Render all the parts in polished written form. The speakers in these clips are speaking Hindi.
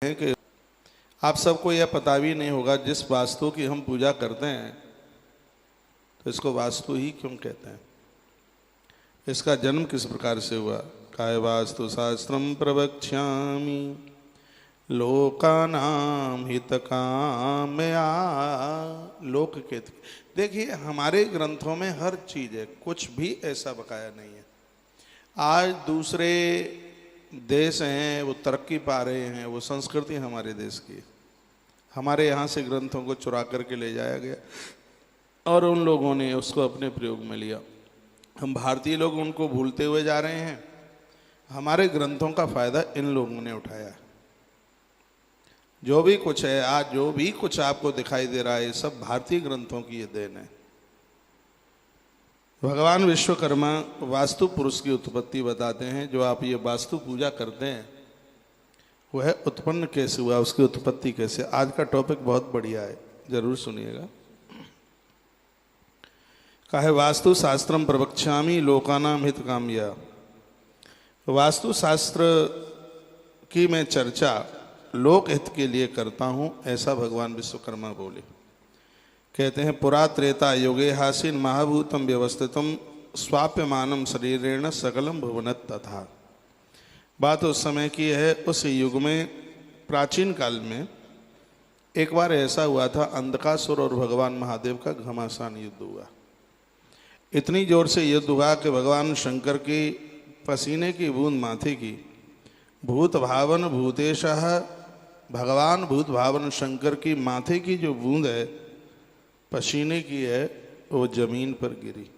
हैं कि आप सबको यह पता भी नहीं होगा, जिस वास्तु की हम पूजा करते हैं तो इसको वास्तु ही क्यों कहते हैं, इसका जन्म किस प्रकार से हुआ। काय वास्तु शास्त्रम प्रवक्ष्यामि लोकानाम हितकामया। लोक के देखिए, हमारे ग्रंथों में हर चीज है, कुछ भी ऐसा बकाया नहीं है। आज दूसरे देश हैं वो तरक्की पा रहे हैं, वो संस्कृति हमारे देश की, हमारे यहाँ से ग्रंथों को चुरा करके ले जाया गया और उन लोगों ने उसको अपने प्रयोग में लिया। हम भारतीय लोग उनको भूलते हुए जा रहे हैं। हमारे ग्रंथों का फायदा इन लोगों ने उठाया। जो भी कुछ है आज, जो भी कुछ आपको दिखाई दे रहा है, सब भारतीय ग्रंथों की ये देन है। भगवान विश्वकर्मा वास्तु पुरुष की उत्पत्ति बताते हैं। जो आप ये वास्तु पूजा करते हैं वह उत्पन्न कैसे हुआ, उसकी उत्पत्ति कैसे। आज का टॉपिक बहुत बढ़िया है, जरूर सुनिएगा। कहे वास्तु शास्त्रम प्रवक्ष्यामि लोकानाम हितकामया। वास्तु शास्त्र की मैं चर्चा लोक हित के लिए करता हूँ, ऐसा भगवान विश्वकर्मा बोले। कहते हैं पुरा त्रेता युगे हासीन महाभूतम व्यवस्थितम स्वाप्यमानम शरीरेण सकलम भुवनत तथा। बात उस समय की है, उस युग में प्राचीन काल में एक बार ऐसा हुआ था, अंधकासुर और भगवान महादेव का घमासान युद्ध हुआ। इतनी जोर से युद्ध हुआ कि भगवान शंकर की पसीने की बूंद माथे की, भूत भावन भूतेशः, भगवान भूत भावन शंकर की माथे की जो बूंद है पसीने की है, वो जमीन पर गिरी।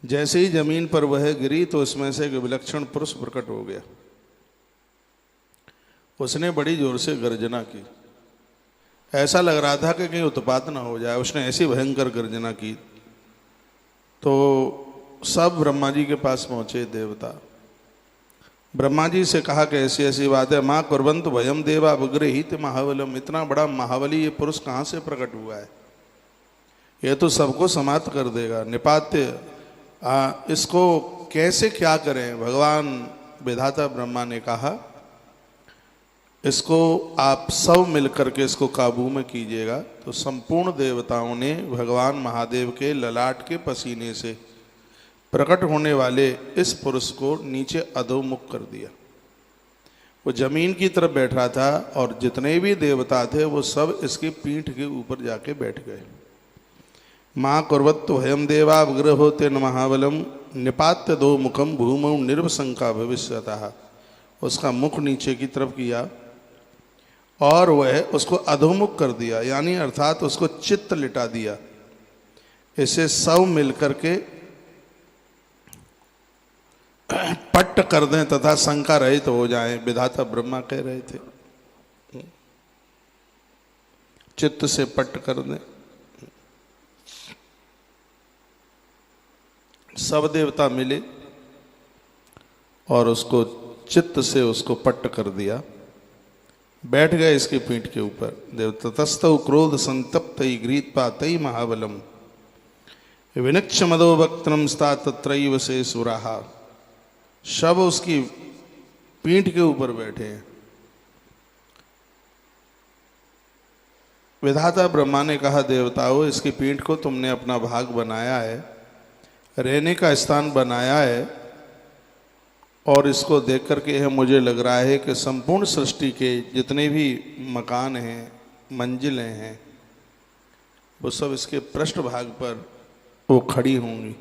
जैसे ही जमीन पर वह गिरी तो उसमें से एक विलक्षण पुरुष प्रकट हो गया। उसने बड़ी जोर से गर्जना की, ऐसा लग रहा था कि कहीं उत्पात ना हो जाए। उसने ऐसी भयंकर गर्जना की तो सब ब्रह्मा जी के पास पहुंचे देवता। ब्रह्मा जी से कहा कि ऐसी ऐसी बात है। माँ कुर्वंत भयम देवा विग्रहित महाबलम। इतना बड़ा महाबली ये पुरुष कहाँ से प्रकट हुआ है, ये तो सबको समाप्त कर देगा। निपात्य इसको कैसे क्या करें। भगवान विधाता ब्रह्मा ने कहा इसको आप सब मिलकर के इसको काबू में कीजिएगा। तो संपूर्ण देवताओं ने भगवान महादेव के ललाट के पसीने से प्रकट होने वाले इस पुरुष को नीचे अधोमुख कर दिया। वो जमीन की तरफ बैठ रहा था और जितने भी देवता थे वो सब इसकी पीठ के ऊपर जाके बैठ गए। माँ कुर्वत्तु भयम देवा विग्रहो तेन महाबलम निपात्य दो मुखम भूमौ निर्वशंका भविष्यतः। उसका मुख नीचे की तरफ किया और वह उसको अधोमुख कर दिया, यानी अर्थात उसको चित्त लिटा दिया। इसे सब मिलकर के पट्ट कर दें तथा शंका रहित तो हो जाएं, विधाता ब्रह्मा कह रहे थे। चित्त से पट्ट कर दें। सब देवता मिले और उसको चित्त से उसको पट्ट कर दिया। बैठ गए इसकी पीठ के ऊपर। देवतस्तौ क्रोध संतप्तई गृहीत्पातई महाबलम विनक्ष मदो वक्त्रम स्था तत्रैव से सुराहा। सब उसकी पीठ के ऊपर बैठे हैं। विधाता ब्रह्मा ने कहा देवताओं, इसकी पीठ को तुमने अपना भाग बनाया है, रहने का स्थान बनाया है, और इसको देख करके यह मुझे लग रहा है कि संपूर्ण सृष्टि के जितने भी मकान हैं, मंजिलें हैं, वो सब इसके पृष्ठभाग पर वो खड़ी होंगी।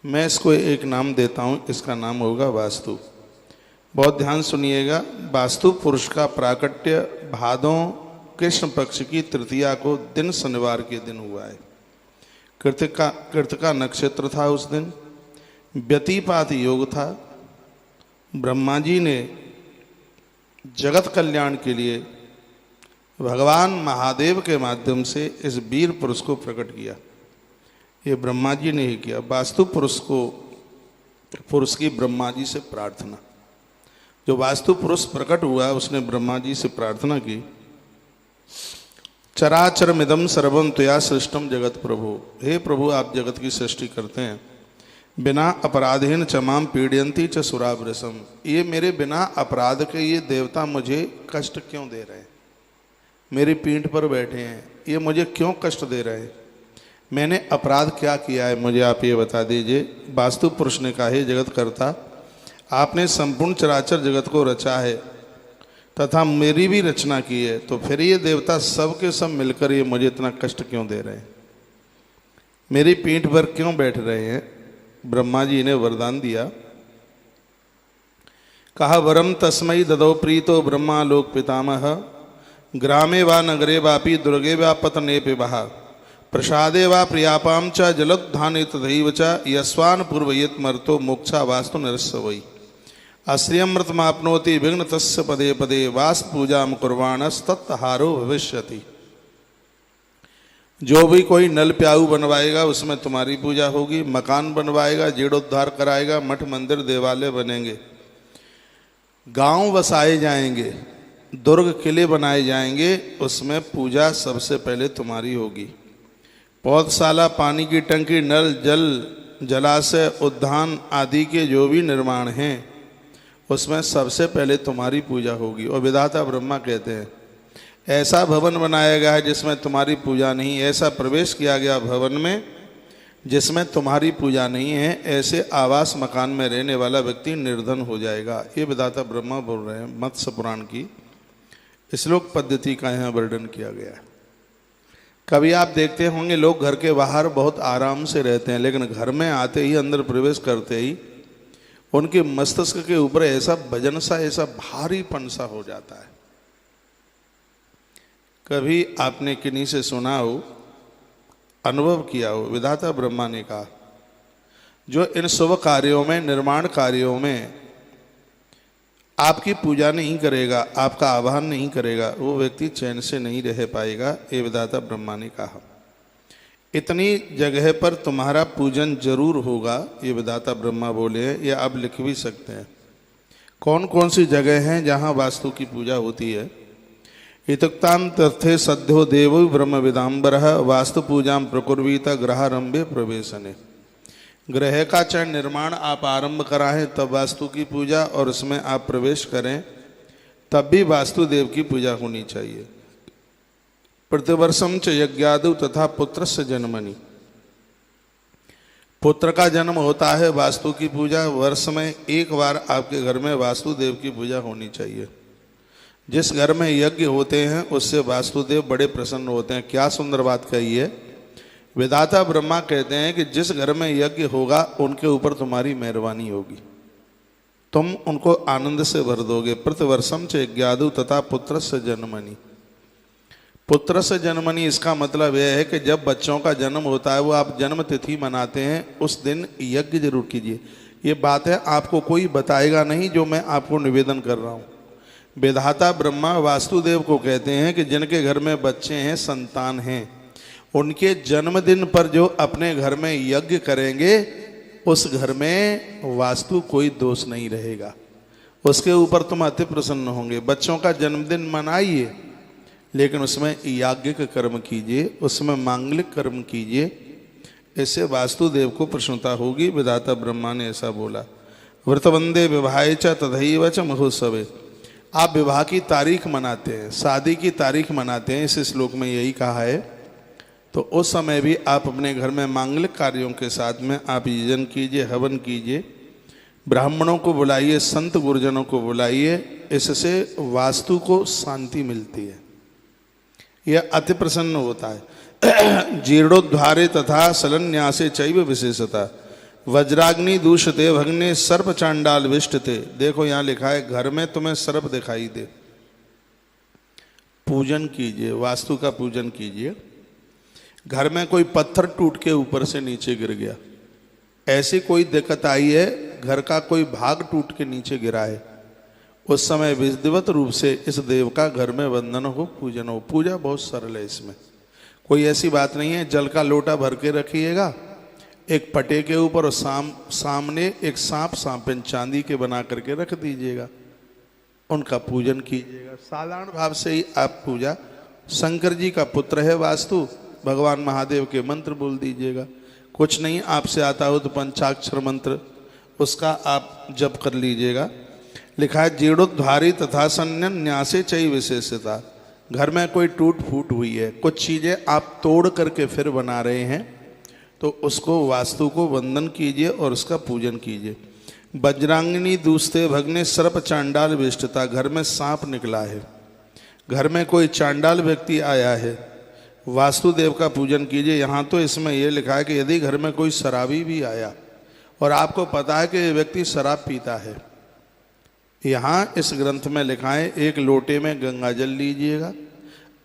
मैं इसको एक नाम देता हूँ, इसका नाम होगा वास्तु। बहुत ध्यान सुनिएगा। वास्तु पुरुष का प्राकट्य भादों कृष्ण पक्ष की तृतीया को दिन शनिवार के दिन हुआ है। कृतिका नक्षत्र था उस दिन, व्यतिपात योग था। ब्रह्मा जी ने जगत कल्याण के लिए भगवान महादेव के माध्यम से इस वीर पुरुष को प्रकट किया। ये ब्रह्मा जी ने ही किया। वास्तु पुरुष की ब्रह्मा जी से प्रार्थना। जो वास्तु पुरुष प्रकट हुआ उसने ब्रह्मा जी से प्रार्थना की, चराचरमिदं सर्वं त्वया सृष्टम जगत प्रभु। हे प्रभु, आप जगत की सृष्टि करते हैं, बिना अपराधीन चमाम पीड़यंती च सुरावृसम, ये मेरे बिना अपराध के ये देवता मुझे कष्ट क्यों दे रहे हैं? मेरी पीठ पर बैठे हैं, ये मुझे क्यों कष्ट दे रहे हैं? मैंने अपराध क्या किया है, मुझे आप ये बता दीजिए। वास्तु पुरुष ने कहा, हे जगत कर्ता, आपने संपूर्ण चराचर जगत को रचा है तथा मेरी भी रचना की है, तो फिर ये देवता सब के सब मिलकर ये मुझे इतना कष्ट क्यों दे रहे हैं? मेरी पीठ पर क्यों बैठ रहे हैं? ब्रह्मा जी ने वरदान दिया, कहा वरम तस्मई ददौ प्रीतो ब्रह्मा लोक पितामह, ग्रामे वा नगरे वापि दुर्गे वा पतने पिबः, प्रसादे वा प्रियापाम च जलोत्थाने तथैव च यस्वान् पूर्वयेत् मर्तो मोक्षा वास्तु नरस्य वै, अश्रियमृतमाप्नोति विघ्न तस्य पदे पदे वास्त पूजा कुर्वाणस्तत्हारो भविष्यति। जो भी कोई नल प्याऊ बनवाएगा उसमें तुम्हारी पूजा होगी, मकान बनवाएगा, जीर्णोद्धार कराएगा, मठ मंदिर देवालय बनेंगे, गांव बसाए जाएंगे, दुर्ग किले बनाए जाएंगे, उसमें पूजा सबसे पहले तुम्हारी होगी। पौधशाला, पानी की टंकी, नल जल, जलाशय, उद्यान आदि के जो भी निर्माण हैं उसमें सबसे पहले तुम्हारी पूजा होगी। और विधाता ब्रह्मा कहते हैं, ऐसा भवन बनाया गया है जिसमें तुम्हारी पूजा नहीं, ऐसा प्रवेश किया गया भवन में जिसमें तुम्हारी पूजा नहीं है, ऐसे आवास मकान में रहने वाला व्यक्ति निर्धन हो जाएगा। ये विधाता ब्रह्मा बोल रहे हैं। मत्स्य पुराण की श्लोक पद्धति का यहाँ वर्णन किया गया है। कभी आप देखते होंगे लोग घर के बाहर बहुत आराम से रहते हैं, लेकिन घर में आते ही, अंदर प्रवेश करते ही उनके मस्तिष्क के ऊपर ऐसा वजन सा, ऐसा भारीपन सा हो जाता है। कभी आपने किन्हीं से सुना हो, अनुभव किया हो, विधाता ब्रह्मा ने कहा, जो इन शुभ कार्यों में, निर्माण कार्यों में आपकी पूजा नहीं करेगा, आपका आह्वान नहीं करेगा, वो व्यक्ति चैन से नहीं रह पाएगा। ये विधाता ब्रह्मा ने कहा। इतनी जगह पर तुम्हारा पूजन जरूर होगा, ये विधाता ब्रह्मा बोले हैं। ये आप लिख भी सकते हैं कौन कौन सी जगह हैं जहाँ वास्तु की पूजा होती है। इतुक्तां तथे सद्यो देवो ब्रह्म विदाम्बरः वास्तु पूजा प्रकुर्वीत ग्रहारंभे प्रवेशने। ग्रह का चाहे निर्माण आप आरंभ कराएं तब वास्तु की पूजा, और उसमें आप प्रवेश करें तब भी वास्तुदेव की पूजा होनी चाहिए। प्रतिवर्षम च यज्ञादु तथा पुत्रस्य जन्मनि, पुत्र का जन्म होता है, वास्तु की पूजा वर्ष में एक बार आपके घर में वास्तुदेव की पूजा होनी चाहिए। जिस घर में यज्ञ होते हैं उससे वास्तुदेव बड़े प्रसन्न होते हैं। क्या सुंदर बात कही है। विधाता ब्रह्मा कहते हैं कि जिस घर में यज्ञ होगा उनके ऊपर तुम्हारी मेहरबानी होगी, तुम उनको आनंद से भर दोगे। प्रतिवर्षम च यज्ञादु तथा पुत्र से जन्मनि, पुत्र से जन्मनि इसका मतलब यह है कि जब बच्चों का जन्म होता है, वो आप जन्म तिथि मनाते हैं, उस दिन यज्ञ जरूर कीजिए। ये बात है आपको कोई बताएगा नहीं, जो मैं आपको निवेदन कर रहा हूँ। विधाता ब्रह्मा वास्तुदेव को कहते हैं कि जिनके घर में बच्चे हैं, संतान हैं, उनके जन्मदिन पर जो अपने घर में यज्ञ करेंगे उस घर में वास्तु कोई दोष नहीं रहेगा, उसके ऊपर तुम अति प्रसन्न होंगे। बच्चों का जन्मदिन मनाइए, लेकिन उसमें याज्ञिक कर्म कीजिए, उसमें मांगलिक कर्म कीजिए, इससे वास्तुदेव को प्रसन्नता होगी। विधाता ब्रह्मा ने ऐसा बोला। व्रतवंदे विवाहे च तथैव च महोत्सवे, आप विवाह की तारीख मनाते हैं, शादी की तारीख मनाते हैं, इस श्लोक में यही कहा है। तो उस समय भी आप अपने घर में मांगलिक कार्यों के साथ में आप यजन कीजिए, हवन कीजिए, ब्राह्मणों को बुलाइए, संत गुरुजनों को बुलाइए, इससे वास्तु को शांति मिलती है, यह अति प्रसन्न होता है। जीर्णोद्धारे तथा सलन्यासे चैव विशेषता, वज्राग्नि दूषते भग्ने सर्प चांडाल विष्टते। देखो यहाँ लिखा है, घर में तुम्हें सर्प दिखाई दे, पूजन कीजिए, वास्तु का पूजन कीजिए। घर में कोई पत्थर टूट के ऊपर से नीचे गिर गया, ऐसी कोई दिक्कत आई है, घर का कोई भाग टूट के नीचे गिरा है, उस समय विधिवत रूप से इस देव का घर में वंदन हो, पूजन हो। पूजा बहुत सरल है, इसमें कोई ऐसी बात नहीं है। जल का लोटा भर के रखिएगा एक पटे के ऊपर, और सामने एक सांपिन चांदी के बना करके रख दीजिएगा, उनका पूजन कीजिएगा। साधारण भाव से ही आप पूजा, शंकर जी का पुत्र है वास्तु, भगवान महादेव के मंत्र बोल दीजिएगा। कुछ नहीं, आपसे आता हो तो पंचाक्षर मंत्र उसका आप जप कर लीजिएगा। लिखा है जीर्णोद्धारी तथा संन्यन न्यासे चई विशेषता। घर में कोई टूट फूट हुई है, कुछ चीज़ें आप तोड़ करके फिर बना रहे हैं, तो उसको वास्तु को वंदन कीजिए और उसका पूजन कीजिए। वज्रांगिनी दूसते भगने सर्प चांडाल विष्टता। घर में सांप निकला है, घर में कोई चांडाल व्यक्ति आया है, वास्तुदेव का पूजन कीजिए। यहाँ तो इसमें यह लिखा है कि यदि घर में कोई शराबी भी आया और आपको पता है कि ये व्यक्ति शराब पीता है, यहाँ इस ग्रंथ में लिखा है एक लोटे में गंगा जल लीजिएगा,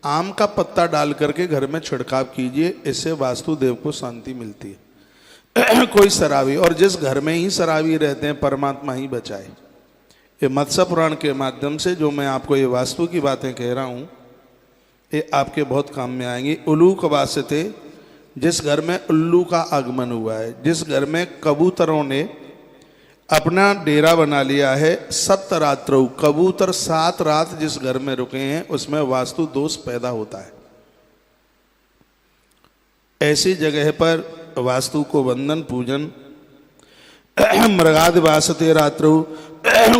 आम का पत्ता डाल करके घर में छिड़काव कीजिए, इससे वास्तुदेव को शांति मिलती है। कोई शराबी, और जिस घर में ही शराबी रहते हैं परमात्मा ही बचाए। ये मत्स्य पुराण के माध्यम से जो मैं आपको ये वास्तु की बातें कह रहा हूँ, ये आपके बहुत काम में आएंगी। उल्लूक वास्ते, जिस घर में उल्लू का आगमन हुआ है, जिस घर में कबूतरों ने अपना डेरा बना लिया है, 7 रात्रौ, कबूतर 7 रात जिस घर में रुके हैं उसमें वास्तु दोष पैदा होता है। ऐसी जगह पर वास्तु को वंदन पूजन। मृगादि वासते रात्रौ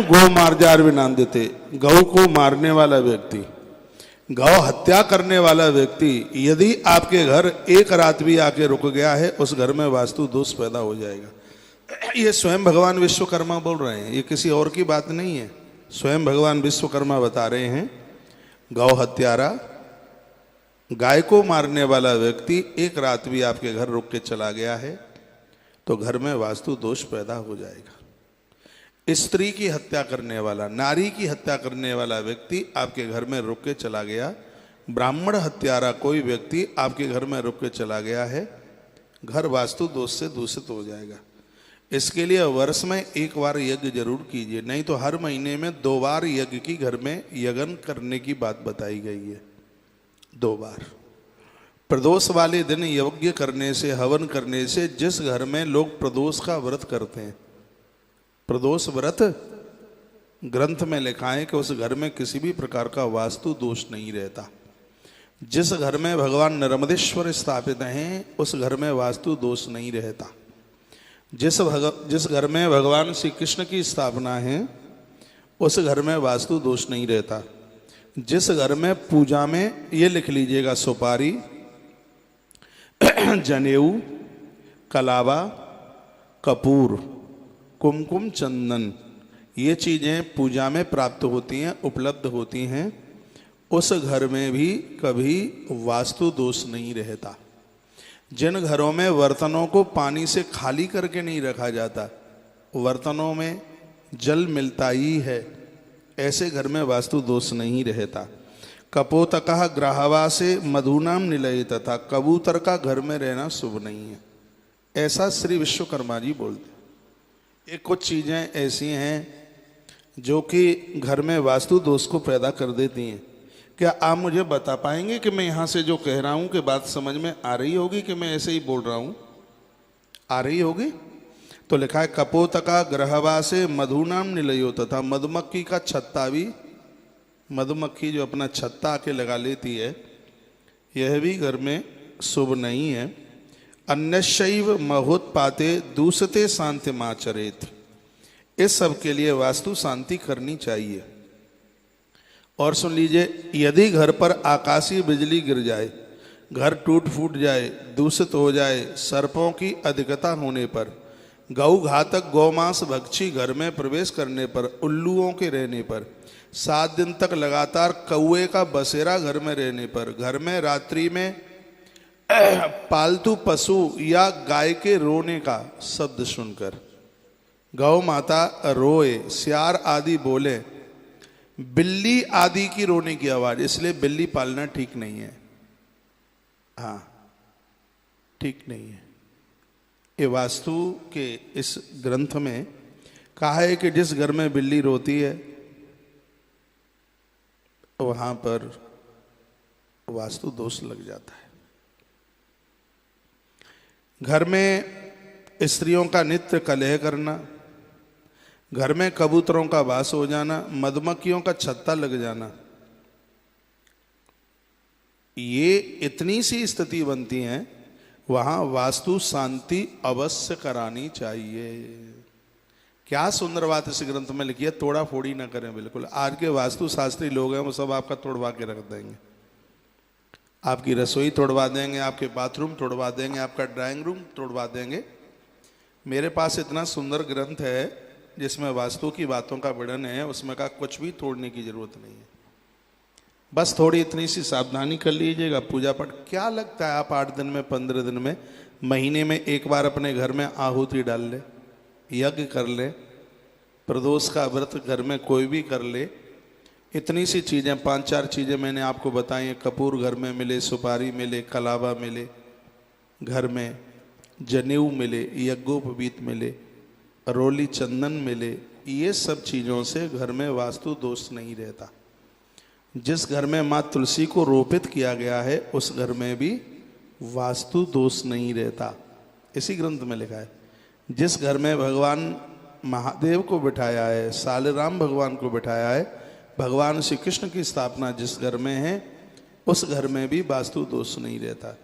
गौ मार्जार विनांदते। गौ को मारने वाला व्यक्ति, गौ हत्या करने वाला व्यक्ति यदि आपके घर एक रात भी आके रुक गया है, उस घर में वास्तु दोष पैदा हो जाएगा। ये स्वयं भगवान विश्वकर्मा बोल रहे हैं, ये किसी और की बात नहीं है। स्वयं भगवान विश्वकर्मा बता रहे हैं, गौ हत्यारा, गाय को मारने वाला व्यक्ति एक रात भी आपके घर रुक के चला गया है तो घर में वास्तु दोष पैदा हो जाएगा। स्त्री की हत्या करने वाला, नारी की हत्या करने वाला व्यक्ति आपके घर में रुक के चला गया, ब्राह्मण हत्यारा कोई व्यक्ति आपके घर में रुक के चला गया है, घर वास्तु दोष से दूषित हो जाएगा। इसके लिए वर्ष में एक बार यज्ञ जरूर कीजिए, नहीं तो हर महीने में 2 बार यज्ञ की घर में यज्ञ करने की बात बताई गई है। 2 बार प्रदोष वाले दिन यज्ञ करने से, हवन करने से, जिस घर में लोग प्रदोष का व्रत करते हैं, प्रदोष व्रत ग्रंथ में लिखा है कि उस घर में किसी भी प्रकार का वास्तु दोष नहीं रहता। जिस घर में भगवान नर्मदेश्वर स्थापित हैं उस घर में वास्तु दोष नहीं रहता। जिस घर में भगवान श्री कृष्ण की स्थापना है उस घर में वास्तु दोष नहीं रहता। जिस घर में पूजा में, ये लिख लीजिएगा, सुपारी, जनेऊ, कलावा, कपूर, कुमकुम, चंदन, ये चीज़ें पूजा में प्राप्त होती हैं, उपलब्ध होती हैं, उस घर में भी कभी वास्तु दोष नहीं रहता। जिन घरों में बर्तनों को पानी से खाली करके नहीं रखा जाता, बर्तनों में जल मिलता ही है, ऐसे घर में वास्तु दोष नहीं रहता। कपोतकः ग्राहवासे मधुनाम निलय, तथा कबूतर का घर में रहना शुभ नहीं है, ऐसा श्री विश्वकर्मा जी बोलते। ये कुछ चीज़ें ऐसी हैं जो कि घर में वास्तु दोष को पैदा कर देती हैं। क्या आप मुझे बता पाएंगे कि मैं यहाँ से जो कह रहा हूँ कि बात समझ में आ रही होगी कि मैं ऐसे ही बोल रहा हूँ? आ रही होगी? तो लिखा है कपोतका ग्रहवासे मधुनाम निलयो, तथा मधुमक्खी का छत्ता भी, मधुमक्खी जो अपना छत्ता आके लगा लेती है, यह भी घर में शुभ नहीं है। अन्यशैव महोत्पाते दूसते शांति माचरेत। इस सब के लिए वास्तु शांति करनी चाहिए। और सुन लीजिए, यदि घर पर आकाशीय बिजली गिर जाए, घर टूट फूट जाए, दूषित हो जाए, सर्पों की अधिकता होने पर, गौ घातक गौमांस भक्षी घर में प्रवेश करने पर, उल्लुओं के रहने पर, 7 दिन तक लगातार कौए का बसेरा घर में रहने पर, घर में रात्रि में पालतू पशु या गाय के रोने का शब्द सुनकर, गौ माता रोए, सियार आदि बोले, बिल्ली आदि की रोने की आवाज, इसलिए बिल्ली पालना ठीक नहीं है। हाँ, ठीक नहीं है। ये वास्तु के इस ग्रंथ में कहा है कि जिस घर में बिल्ली रोती है वहां पर वास्तु दोष लग जाता है। घर में स्त्रियों का नित्य कलह करना, घर में कबूतरों का वास हो जाना, मधुमक्खियों का छत्ता लग जाना, ये इतनी सी स्थिति बनती है, वहां वास्तु शांति अवश्य करानी चाहिए। क्या सुंदर बात इस ग्रंथ में लिखी है, तोड़ा फोड़ी ना करें। बिल्कुल आज के वास्तु शास्त्री लोग हैं वो सब आपका तोड़वा के रख देंगे, आपकी रसोई तोड़वा देंगे, आपके बाथरूम तोड़वा देंगे, आपका ड्राइंग रूम तोड़वा देंगे। मेरे पास इतना सुंदर ग्रंथ है जिसमें वास्तु की बातों का वर्णन है, उसमें का कुछ भी तोड़ने की जरूरत नहीं है। बस थोड़ी इतनी सी सावधानी कर लीजिएगा। पूजा पाठ क्या लगता है, आप 8 दिन में 15 दिन में महीने में एक बार अपने घर में आहुति डाल ले, यज्ञ कर ले, प्रदोष का व्रत घर में कोई भी कर ले। इतनी सी चीज़ें 5-4 चीज़ें मैंने आपको बताई हैं। कपूर घर में मिले, सुपारी मिले, कलावा मिले, घर में जनेऊ मिले, यज्ञोपवीत मिले, रोली चंदन मिले, ये सब चीज़ों से घर में वास्तु दोष नहीं रहता। जिस घर में माँ तुलसी को रोपित किया गया है उस घर में भी वास्तु दोष नहीं रहता। इसी ग्रंथ में लिखा है। जिस घर में भगवान महादेव को बिठाया है, सालराम भगवान को बिठाया है, भगवान श्री कृष्ण की स्थापना जिस घर में है उस घर में भी वास्तु दोष नहीं रहता।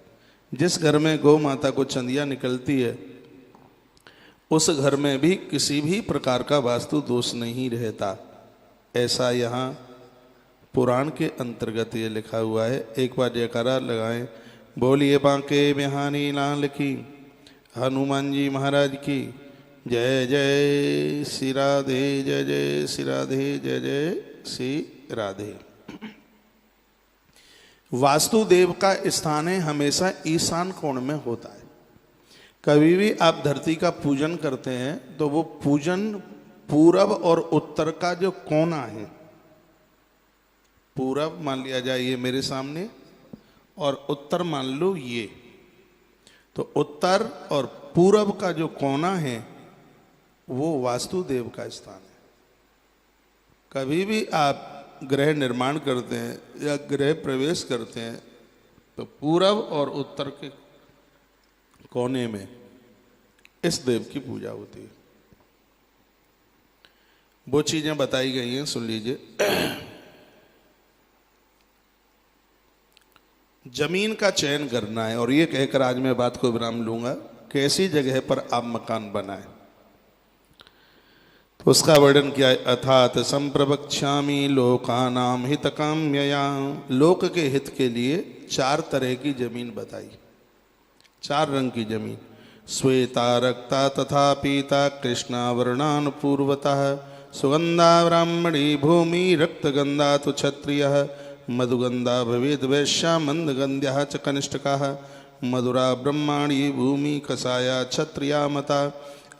जिस घर में गौ माता को चंदिया निकलती है उस घर में भी किसी भी प्रकार का वास्तु दोष नहीं रहता। ऐसा यहाँ पुराण के अंतर्गत ये लिखा हुआ है। एक बार जयकारा लगाएं, बोलिए बांके बिहारी लाल की, हनुमान जी महाराज की जय। जय श्री राधे, जय जय श्री राधे, जय जय श्री राधे। वास्तुदेव का स्थान है हमेशा ईशान कोण में होता है। कभी भी आप धरती का पूजन करते हैं तो वो पूजन पूरब और उत्तर का जो कोना है, पूरब मान लिया जाए ये मेरे सामने, और उत्तर मान लो ये, तो उत्तर और पूरब का जो कोना है वो वास्तुदेव का स्थान है। कभी भी आप गृह निर्माण करते हैं या गृह प्रवेश करते हैं तो पूरब और उत्तर के कोने में इस देव की पूजा होती है। वो चीजें बताई गई हैं, सुन लीजिए। जमीन का चयन करना है, और ये कहकर आज मैं बात को विराम लूंगा। कैसी जगह पर आप मकान बनाएं तो उसका वर्णन किया है। अर्थात संप्रवक्ष्यामि लोकानां हितकाम्यया, लोक के हित के लिए 4 तरह की जमीन बताई, 4 रंग की जमीन। श्वेता रक्ता तथा पीता कृष्णा वर्णान पूर्वतः, सुगंधा ब्राह्मणी भूमि, रक्तगंधा तो क्षत्रियः, मधुगंधा भवेद वैश्या, मंदगंध्या च कनिष्ठकाः, मधुरा ब्रह्माणी भूमि, कषाया क्षत्रिया मता,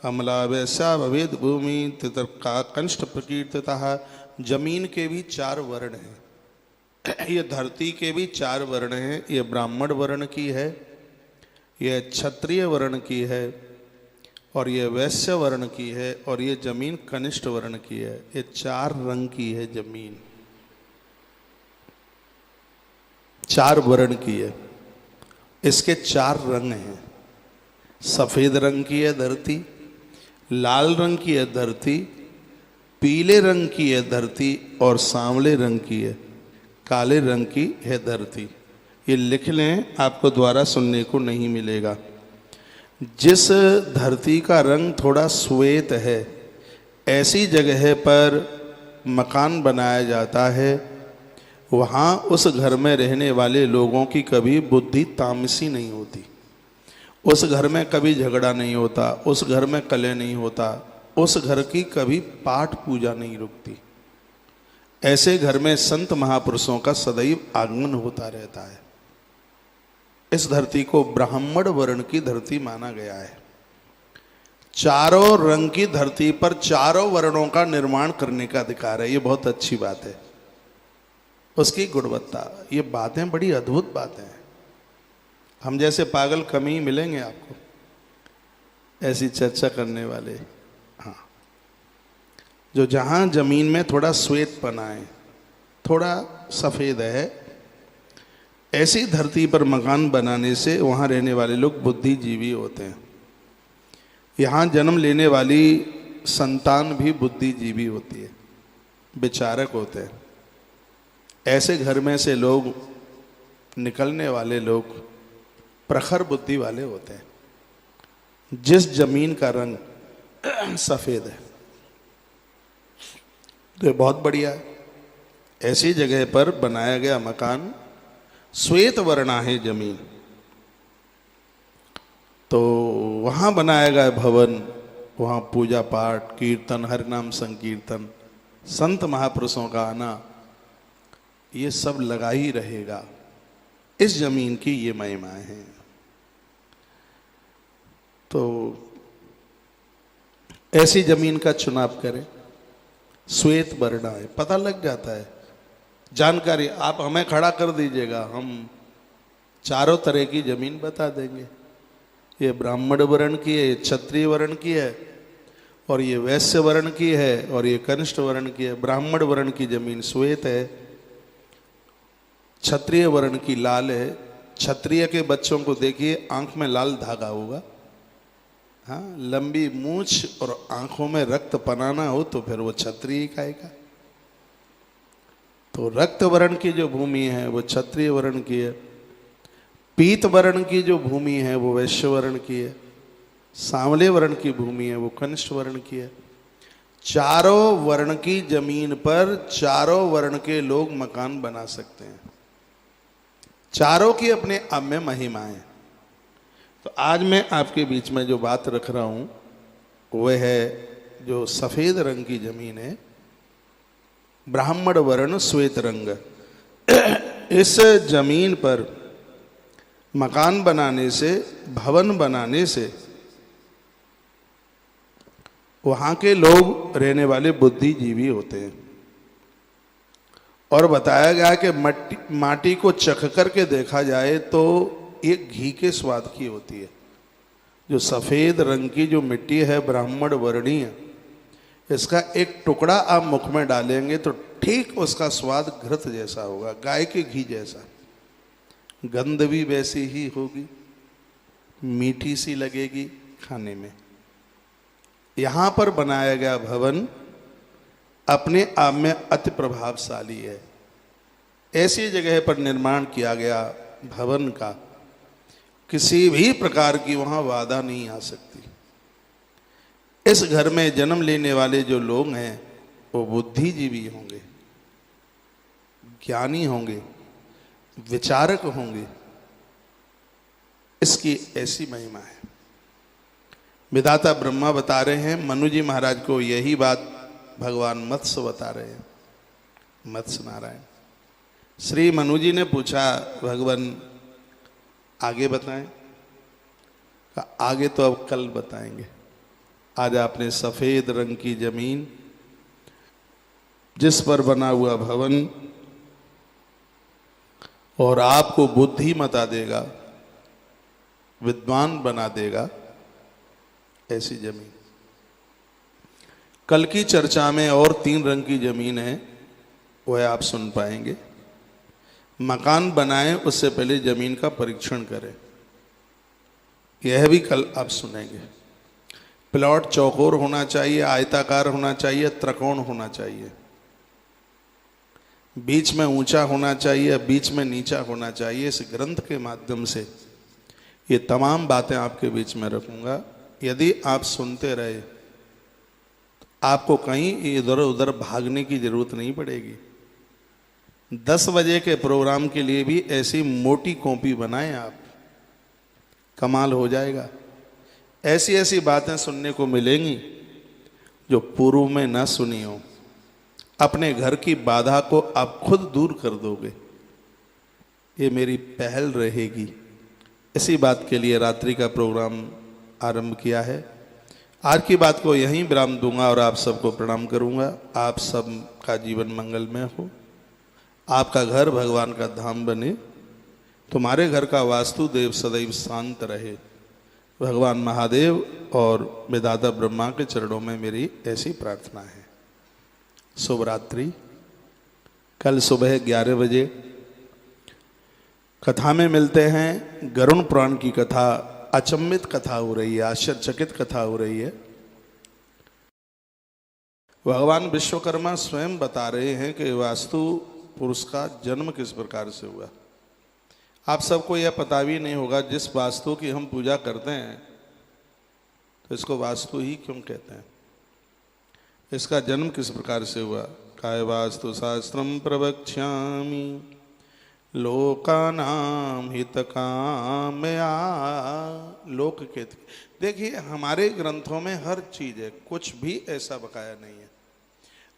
अमला वैश्या भवेद भूमि, तितर्का कनिष्ठ प्रकीर्तितः। जमीन के भी 4 वर्ण हैं। ये धरती के भी 4 वर्ण हैं। ये ब्राह्मण वर्ण की है, ये क्षत्रिय वर्ण की है, और ये वैश्य वर्ण की है, और ये जमीन कनिष्ठ वर्ण की है। ये 4 रंग की है जमीन, 4 वर्ण की है। इसके 4 रंग हैं। सफेद रंग की है धरती, लाल रंग की है धरती, पीले रंग की है धरती, और सांवले रंग की है, काले रंग की है धरती। ये लिख लें, आपको द्वारा सुनने को नहीं मिलेगा। जिस धरती का रंग थोड़ा श्वेत है ऐसी जगह पर मकान बनाया जाता है, वहाँ उस घर में रहने वाले लोगों की कभी बुद्धि तामसी नहीं होती, उस घर में कभी झगड़ा नहीं होता, उस घर में कलह नहीं होता, उस घर की कभी पाठ पूजा नहीं रुकती। ऐसे घर में संत महापुरुषों का सदैव आगमन होता रहता है। इस धरती को ब्राह्मण वर्ण की धरती माना गया है। 4 रंग की धरती पर 4 वर्णों का निर्माण करने का अधिकार है। ये बहुत अच्छी बात है। उसकी गुणवत्ता, ये बातें बड़ी अद्भुत बातें हैं। हम जैसे पागल कम ही मिलेंगे आपको ऐसी चर्चा करने वाले। हाँ, जो जहाँ जमीन में थोड़ा श्वेतपना है, थोड़ा सफ़ेद है, ऐसी धरती पर मकान बनाने से वहाँ रहने वाले लोग बुद्धिजीवी होते हैं। यहाँ जन्म लेने वाली संतान भी बुद्धिजीवी होती है, विचारक होते हैं। ऐसे घर में से लोग, निकलने वाले लोग प्रखर बुद्धि वाले होते हैं। जिस जमीन का रंग सफेद है तो ये बहुत बढ़िया है। ऐसी जगह पर बनाया गया मकान, श्वेत वर्णा है जमीन, तो वहां बनाया गया भवन, वहां पूजा पाठ, कीर्तन, हरिनाम संकीर्तन, संत महापुरुषों का आना, ये सब लगा ही रहेगा। इस जमीन की ये महिमाएं हैं। तो ऐसी जमीन का चुनाव करें, श्वेत वर्णा है, पता लग जाता है। जानकारी आप हमें खड़ा कर दीजिएगा, हम चारों तरह की जमीन बता देंगे। ये ब्राह्मण वर्ण की है, ये क्षत्रिय वर्ण की है, और ये वैश्य वर्ण की है, और ये कनिष्ठ वर्ण की है। ब्राह्मण वर्ण की जमीन श्वेत है, क्षत्रिय वर्ण की लाल है। क्षत्रिय के बच्चों को देखिए, आंख में लाल धागा होगा, हाँ, लंबी मूछ और आंखों में रक्त पनाना हो तो फिर वो क्षत्रिय खाएगा। तो रक्त वर्ण की जो भूमि है वो क्षत्रिय वर्ण की है। पीत वर्ण की जो भूमि है वो वैश्य वर्ण की है। सांवले वर्ण की भूमि है वो कनिष्ठ वर्ण की है। चारों वर्ण की जमीन पर चारों वर्ण के लोग मकान बना सकते हैं। चारों की अपने अब में महिमाएं। तो आज मैं आपके बीच में जो बात रख रहा हूं वह है जो सफेद रंग की जमीन है, ब्राह्मण वर्ण श्वेत रंग। इस जमीन पर मकान बनाने से, भवन बनाने से वहां के लोग रहने वाले बुद्धिजीवी होते हैं। और बताया गया कि माटी को चख करके देखा जाए तो ये घी के स्वाद की होती है। जो सफेद रंग की जो मिट्टी है ब्राह्मण वर्णीय, इसका एक टुकड़ा आप मुख में डालेंगे तो ठीक उसका स्वाद घृत जैसा होगा, गाय के घी जैसा। गंध भी वैसी ही होगी, मीठी सी लगेगी खाने में। यहां पर बनाया गया भवन अपने आप में अति प्रभावशाली है। ऐसी जगह पर निर्माण किया गया भवन का किसी भी प्रकार की वहां बाधा नहीं आ सकती। इस घर में जन्म लेने वाले जो लोग हैं वो बुद्धिजीवी होंगे, ज्ञानी होंगे, विचारक होंगे। इसकी ऐसी महिमा है। विधाता ब्रह्मा बता रहे हैं, मनु जी महाराज को यही बात भगवान मत्स्य बता रहे हैं, मत्स्य नारायण। श्री मनु जी ने पूछा, भगवान आगे बताएं? आगे तो अब कल बताएंगे। आज आपने सफेद रंग की जमीन जिस पर बना हुआ भवन और आपको बुद्धिमता देगा, विद्वान बना देगा, ऐसी जमीन। कल की चर्चा में और 3 रंग की जमीन है, वह आप सुन पाएंगे। मकान बनाएं उससे पहले जमीन का परीक्षण करें, यह भी कल आप सुनेंगे। प्लॉट चौकोर होना चाहिए, आयताकार होना चाहिए, त्रिकोण होना चाहिए, बीच में ऊंचा होना चाहिए, बीच में नीचा होना चाहिए। इस ग्रंथ के माध्यम से ये तमाम बातें आपके बीच में रखूंगा। यदि आप सुनते रहे तो आपको कहीं इधर उधर भागने की जरूरत नहीं पड़ेगी। 10 बजे के प्रोग्राम के लिए भी ऐसी मोटी कॉपी बनाएं आप, कमाल हो जाएगा। ऐसी ऐसी बातें सुनने को मिलेंगी जो पूर्व में ना सुनी हो। अपने घर की बाधा को आप खुद दूर कर दोगे, ये मेरी पहल रहेगी। इसी बात के लिए रात्रि का प्रोग्राम आरंभ किया है। आज की बात को यहीं विराम दूंगा और आप सबको प्रणाम करूंगा। आप सब का जीवन मंगलमय हो, आपका घर भगवान का धाम बने, तुम्हारे घर का वास्तुदेव सदैव शांत रहे। भगवान महादेव और विधाता ब्रह्मा के चरणों में मेरी ऐसी प्रार्थना है। शुभ रात्रि। कल सुबह 11 बजे कथा में मिलते हैं। गरुण पुराण की कथा, अचंभित कथा हो रही है, आश्चर्यचकित कथा हो रही है। भगवान विश्वकर्मा स्वयं बता रहे हैं कि वास्तु पुरुष का जन्म किस प्रकार से हुआ। आप सबको यह पता भी नहीं होगा, जिस वास्तु की हम पूजा करते हैं तो इसको वास्तु ही क्यों कहते हैं, इसका जन्म किस प्रकार से हुआ। काय वास्तु शास्त्रम प्रवक्ष्यामि लोकानाम हितकामया। लोक के देखिए, हमारे ग्रंथों में हर चीज है, कुछ भी ऐसा बकाया नहीं है।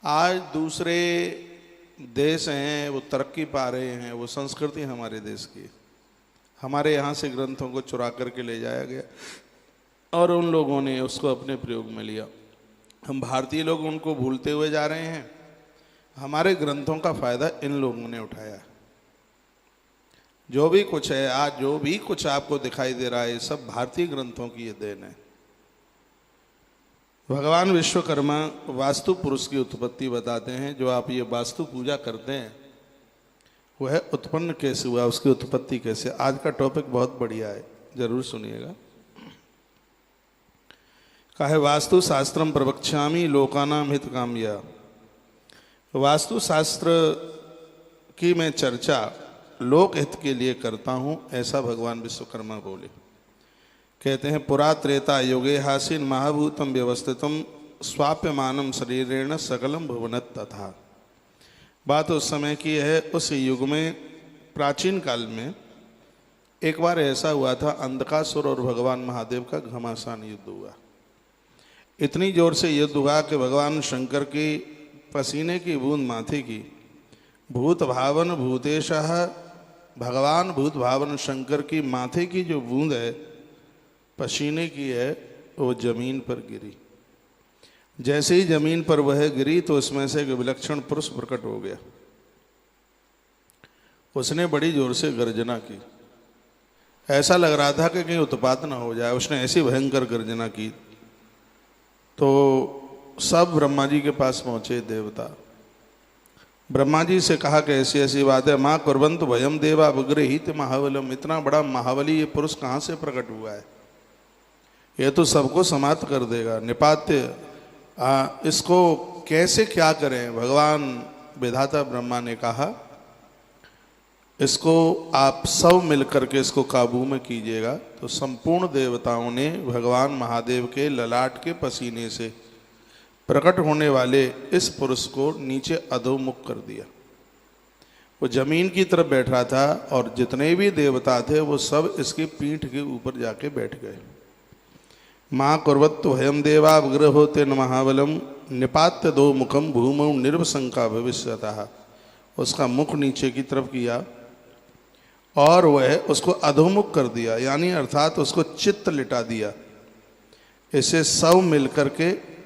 आज दूसरे देश हैं वो तरक्की पा रहे हैं, वो संस्कृति हमारे देश की, हमारे यहाँ से ग्रंथों को चुरा करके ले जाया गया और उन लोगों ने उसको अपने प्रयोग में लिया। हम भारतीय लोग उनको भूलते हुए जा रहे हैं। हमारे ग्रंथों का फायदा इन लोगों ने उठाया। जो भी कुछ है आज, जो भी कुछ आपको दिखाई दे रहा है, सब भारतीय ग्रंथों की ये देन है। भगवान विश्वकर्मा वास्तु पुरुष की उत्पत्ति बताते हैं। जो आप ये वास्तु पूजा करते हैं वह उत्पन्न कैसे हुआ, उसकी उत्पत्ति कैसे। आज का टॉपिक बहुत बढ़िया है, जरूर सुनिएगा। कहे वास्तु शास्त्रम प्रवक्ष्यामि लोकानाम हित कामया। वास्तु शास्त्र की मैं चर्चा लोक हित के लिए करता हूँ, ऐसा भगवान विश्वकर्मा बोले। कहते हैं पुरा त्रेता युगे हासीन महाभूतम व्यवस्थितम स्वाप्यमानम शरीरेण सकलम भुवनत तथा। बात उस समय की है, उस युग में प्राचीन काल में एक बार ऐसा हुआ था, अंधकासुर और भगवान महादेव का घमासान युद्ध हुआ। इतनी जोर से युद्ध हुआ कि भगवान शंकर की पसीने की बूंद माथे की, भूत भावन भूतेशः, भगवान भूत भावन शंकर की माथे की जो बूंद है पसीने की है, वो जमीन पर गिरी। जैसे ही जमीन पर वह गिरी तो उसमें से एक विलक्षण पुरुष प्रकट हो गया। उसने बड़ी जोर से गर्जना की, ऐसा लग रहा था कि कहीं उत्पात ना हो जाए। उसने ऐसी भयंकर गर्जना की तो सब ब्रह्मा जी के पास पहुंचे देवता। ब्रह्मा जी से कहा कि ऐसी ऐसी बात है। माँ कुर्वंत भयम देवा विग्रहित महाबलम। इतना बड़ा महाबली ये पुरुष कहाँ से प्रकट हुआ है, ये तो सबको समाप्त कर देगा। निपात्य इसको कैसे क्या करें। भगवान विधाता ब्रह्मा ने कहा इसको आप सब मिलकर के इसको काबू में कीजिएगा। तो संपूर्ण देवताओं ने भगवान महादेव के ललाट के पसीने से प्रकट होने वाले इस पुरुष को नीचे अधोमुख कर दिया। वो जमीन की तरफ बैठ रहा था और जितने भी देवता थे वो सब इसकी पीठ के ऊपर जाके बैठ गए। माँ कुर्वत्तु हयम देवा विग्रह होते न महाबलम निपात्य दो मुखम भूमौ निर्वशंका भविष्यतः। उसका मुख नीचे की तरफ किया और वह उसको अधोमुख कर दिया, यानी अर्थात उसको चित्त लिटा दिया। इसे सब मिलकर के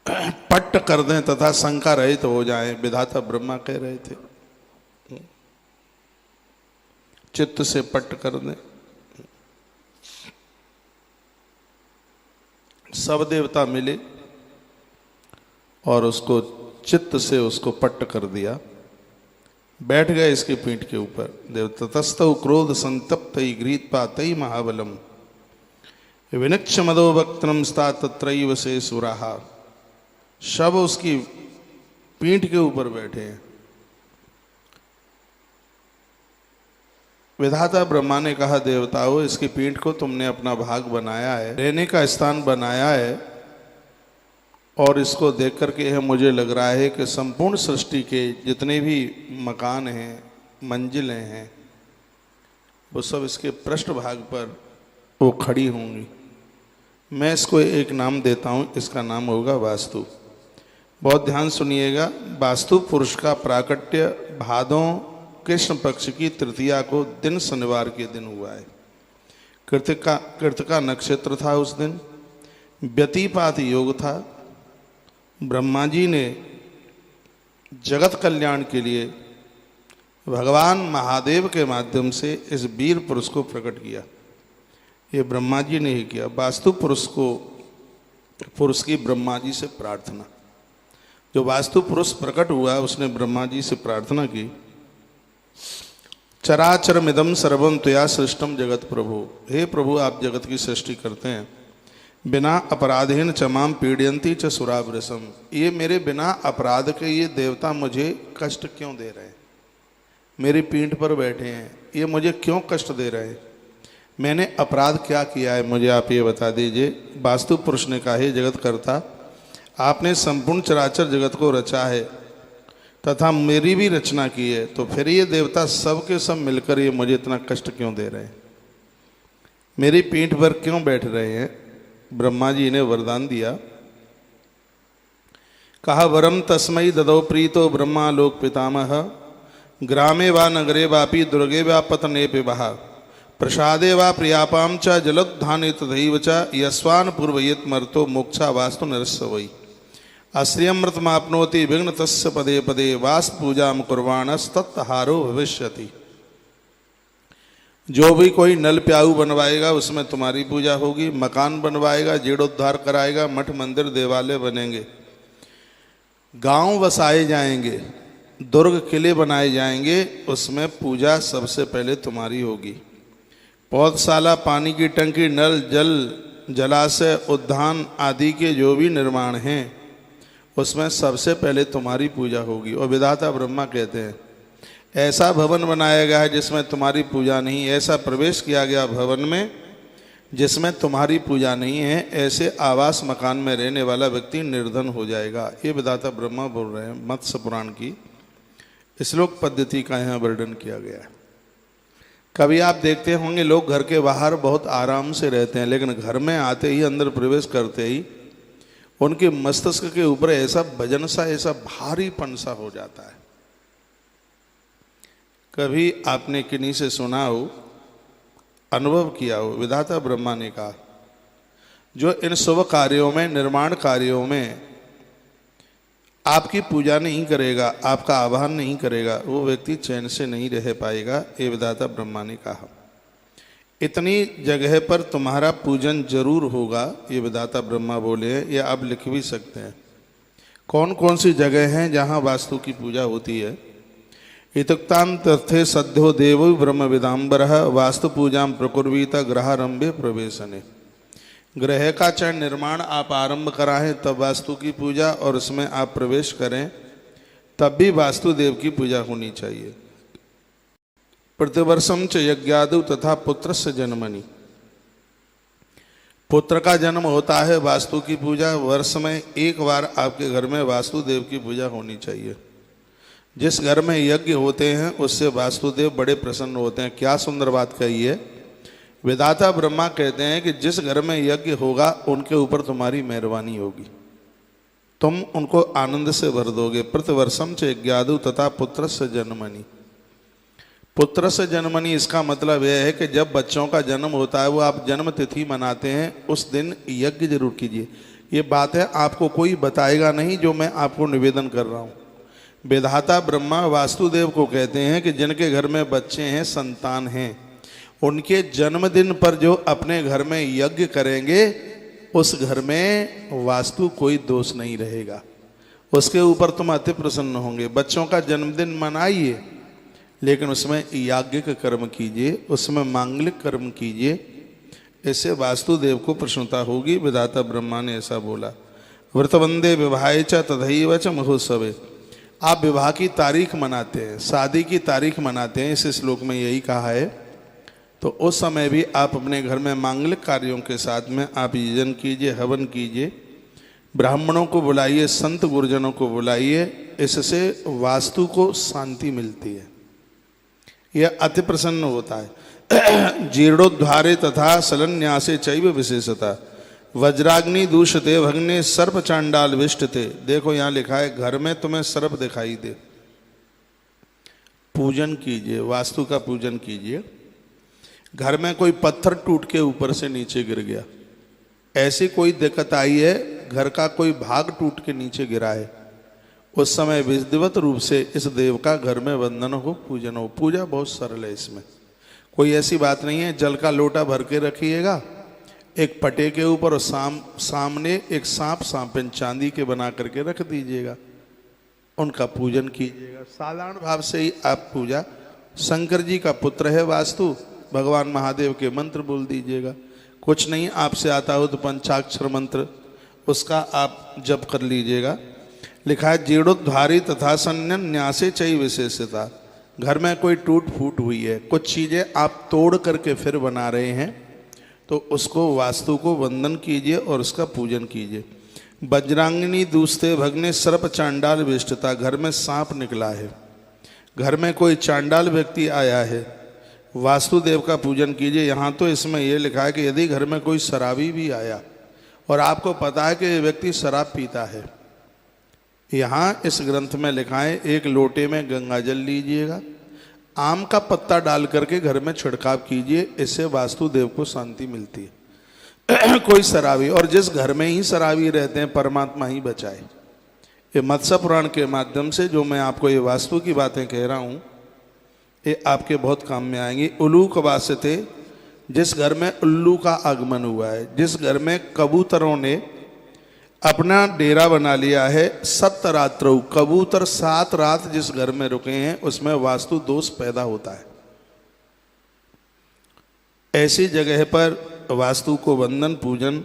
पट्ट कर दें तथा शंका रहित हो जाएं, विधाता ब्रह्मा कह रहे थे। चित्त से पट्ट कर दें। सब देवता मिले और उसको चित्त से उसको पट्ट कर दिया। बैठ गए इसकी पीठ के ऊपर। देवता ततस्तौ क्रोध संतप्त गृहीत पातई महाबलम विनिक्ष मदो वक्त्रम स्था तत्रैव से सुराहा। सब उसकी पीठ के ऊपर बैठे हैं। विधाता ब्रह्मा ने कहा देवताओं, इसकी पीठ को तुमने अपना भाग बनाया है, रहने का स्थान बनाया है, और इसको देख करके यह मुझे लग रहा है कि संपूर्ण सृष्टि के जितने भी मकान हैं, मंजिलें हैं, वो सब इसके पृष्ठभाग पर वो खड़ी होंगी। मैं इसको एक नाम देता हूँ, इसका नाम होगा वास्तु। बहुत ध्यान सुनिएगा। वास्तु पुरुष का प्राकट्य भादों कृष्ण पक्ष की तृतीया को दिन शनिवार के दिन हुआ है। कृतिका नक्षत्र था उस दिन, व्यतिपात योग था। ब्रह्मा जी ने जगत कल्याण के लिए भगवान महादेव के माध्यम से इस वीर पुरुष को प्रकट किया। ये ब्रह्मा जी ने ही किया। वास्तु पुरुष की ब्रह्मा जी से प्रार्थना। जो वास्तु पुरुष प्रकट हुआ उसने ब्रह्मा जी से प्रार्थना की, चराचरमिदं सर्वम त्वया सृष्टम जगत प्रभु। हे प्रभु, आप जगत की सृष्टि करते हैं, बिना अपराधेन चमाम पीड़यंती च सुरावृसम। ये मेरे बिना अपराध के ये देवता मुझे कष्ट क्यों दे रहे हैं, मेरी पीठ पर बैठे हैं, ये मुझे क्यों कष्ट दे रहे हैं? मैंने अपराध क्या किया है, मुझे आप ये बता दीजिए। वास्तु पुरुष ने कहा, हे जगत कर्ता, आपने संपूर्ण चराचर जगत को रचा है तथा मेरी भी रचना की है, तो फिर ये देवता सब के सब मिलकर ये मुझे इतना कष्ट क्यों दे रहे हैं? मेरी पीठ पर क्यों बैठ रहे हैं? ब्रह्मा जी ने वरदान दिया, कहा, वरम तस्मै ददौ प्रीतो ब्रह्मा लोक पितामह, ग्रामे वा नगरे वापि दुर्गे वा पतने पिबः, प्रसादे वा प्रियापाम च जलोत्थाने तथैव च, यस्वान् पूर्वयेत् मर्तो मोक्षा वास्तु नरस्य वै, आश्रयमृतमाप्नोति विघ्न तस्य पदे पदे, वास्तु पूजाम कुर्वाणस्तत्हारो भविष्यति। जो भी कोई नल प्याऊ बनवाएगा उसमें तुम्हारी पूजा होगी, मकान बनवाएगा, जीर्णोद्धार कराएगा, मठ मंदिर देवालय बनेंगे, गांव बसाए जाएंगे, दुर्ग किले बनाए जाएंगे, उसमें पूजा सबसे पहले तुम्हारी होगी। पौधशाला, पानी की टंकी, नल जल, जलाशय, उद्यान आदि के जो भी निर्माण हैं उसमें सबसे पहले तुम्हारी पूजा होगी। और विधाता ब्रह्मा कहते हैं, ऐसा भवन बनाया गया है जिसमें तुम्हारी पूजा नहीं, ऐसा प्रवेश किया गया भवन में जिसमें तुम्हारी पूजा नहीं है, ऐसे आवास मकान में रहने वाला व्यक्ति निर्धन हो जाएगा। ये विधाता ब्रह्मा बोल रहे हैं। मत्स्य पुराण की श्लोक पद्धति का यहाँ वर्णन किया गया है। कभी आप देखते होंगे लोग घर के बाहर बहुत आराम से रहते हैं, लेकिन घर में आते ही, अंदर प्रवेश करते ही उनके मस्तिष्क के ऊपर ऐसा वजन सा, ऐसा भारीपन सा हो जाता है। कभी आपने किन्हीं से सुना हो, अनुभव किया हो, विधाता ब्रह्मा ने कहा, जो इन शुभ कार्यों में, निर्माण कार्यों में आपकी पूजा नहीं करेगा, आपका आह्वान नहीं करेगा, वो व्यक्ति चैन से नहीं रह पाएगा। ये विधाता ब्रह्मा ने कहा। इतनी जगह पर तुम्हारा पूजन जरूर होगा, ये विधाता ब्रह्मा बोले हैं। ये आप लिख भी सकते हैं कौन कौन सी जगह हैं जहाँ वास्तु की पूजा होती है। इतुक्तान तथे सद्यो देवो ब्रह्म विदाम्बरः, वास्तु पूजा प्रकुर्वीत ग्रहारंभे प्रवेशने। ग्रह का चाहे निर्माण आप आरंभ कराएं तब वास्तु की पूजा, और उसमें आप प्रवेश करें तब भी वास्तुदेव की पूजा होनी चाहिए। प्रतिवर्षम च यज्ञादु तथा पुत्रस्य जन्मनि, पुत्र का जन्म होता है, वास्तु की पूजा। वर्ष में एक बार आपके घर में वास्तुदेव की पूजा होनी चाहिए। जिस घर में यज्ञ होते हैं उससे वास्तुदेव बड़े प्रसन्न होते हैं। क्या सुंदर बात कही है। वेदाता ब्रह्मा कहते हैं कि जिस घर में यज्ञ होगा उनके ऊपर तुम्हारी मेहरबानी होगी, तुम उनको आनंद से भर दोगे। प्रतिवर्षम च यज्ञादु तथा पुत्र से जन्मनि, पुत्र से जन्मनि इसका मतलब यह है कि जब बच्चों का जन्म होता है, वो आप जन्म तिथि मनाते हैं, उस दिन यज्ञ जरूर कीजिए। ये बात है आपको कोई बताएगा नहीं, जो मैं आपको निवेदन कर रहा हूँ। वेदाता ब्रह्मा वास्तुदेव को कहते हैं कि जिनके घर में बच्चे हैं, संतान हैं, उनके जन्मदिन पर जो अपने घर में यज्ञ करेंगे उस घर में वास्तु कोई दोष नहीं रहेगा, उसके ऊपर तुम अति प्रसन्न होंगे। बच्चों का जन्मदिन मनाइए, लेकिन उसमें याज्ञिक कर्म कीजिए, उसमें मांगलिक कर्म कीजिए, इससे वास्तुदेव को प्रसन्नता होगी। विधाता ब्रह्मा ने ऐसा बोला। व्रतवंदे विवाहे च तथैव च महोत्सवे, आप विवाह की तारीख मनाते हैं, शादी की तारीख मनाते हैं, इस श्लोक में यही कहा है। तो उस समय भी आप अपने घर में मांगलिक कार्यों के साथ में आप यजन कीजिए, हवन कीजिए, ब्राह्मणों को बुलाइए, संत गुरुजनों को बुलाइए, इससे वास्तु को शांति मिलती है, यह अति प्रसन्न होता है। जीर्णोद्धारे तथा सलन्यासे चैव विशेषता, वज्राग्नि दूषते भग्ने सर्प चांडाल विष्टते। देखो यहाँ लिखा है घर में तुम्हें सर्प दिखाई दे, पूजन कीजिए, वास्तु का पूजन कीजिए। घर में कोई पत्थर टूट के ऊपर से नीचे गिर गया, ऐसी कोई दिक्कत आई है, घर का कोई भाग टूट के नीचे गिरा है, उस समय विधिवत रूप से इस देव का घर में वंदन हो, पूजन हो। पूजा बहुत सरल है, इसमें कोई ऐसी बात नहीं है। जल का लोटा भर के रखिएगा एक पटे के ऊपर, और सामने एक सांप चांदी के बना करके रख दीजिएगा, उनका पूजन कीजिएगा। साधारण भाव से ही आप पूजा, शंकर जी का पुत्र है वास्तु, भगवान महादेव के मंत्र बोल दीजिएगा। कुछ नहीं आपसे आता हो तो पंचाक्षर मंत्र, उसका आप जप कर लीजिएगा। लिखा है जीर्णोद्धारी तथा सन्न्यासे चई विशेषता, घर में कोई टूट फूट हुई है, कुछ चीज़ें आप तोड़ करके फिर बना रहे हैं, तो उसको वास्तु को वंदन कीजिए और उसका पूजन कीजिए। वज्रांगिनी दूसते भगने सर्प चांडाल विष्टता, घर में सांप निकला है, घर में कोई चांडाल व्यक्ति आया है, वास्तुदेव का पूजन कीजिए। यहाँ तो इसमें यह लिखा है कि यदि घर में कोई शराबी भी आया और आपको पता है कि ये व्यक्ति शराब पीता है, यहाँ इस ग्रंथ में लिखा है एक लोटे में गंगा जल लीजिएगा, आम का पत्ता डाल करके घर में छिड़काव कीजिए, इससे वास्तुदेव को शांति मिलती है। कोई शराबी, और जिस घर में ही शराबी रहते हैं परमात्मा ही बचाए। ये मत्स्य पुराण के माध्यम से जो मैं आपको ये वास्तु की बातें कह रहा हूँ, ये आपके बहुत काम में आएंगी। उल्लू वास्ते, जिस घर में उल्लू का आगमन हुआ है, जिस घर में कबूतरों ने अपना डेरा बना लिया है, सप्तरात्रौ, कबूतर 7 रात जिस घर में रुके हैं उसमें वास्तु दोष पैदा होता है। ऐसी जगह पर वास्तु को वंदन पूजन।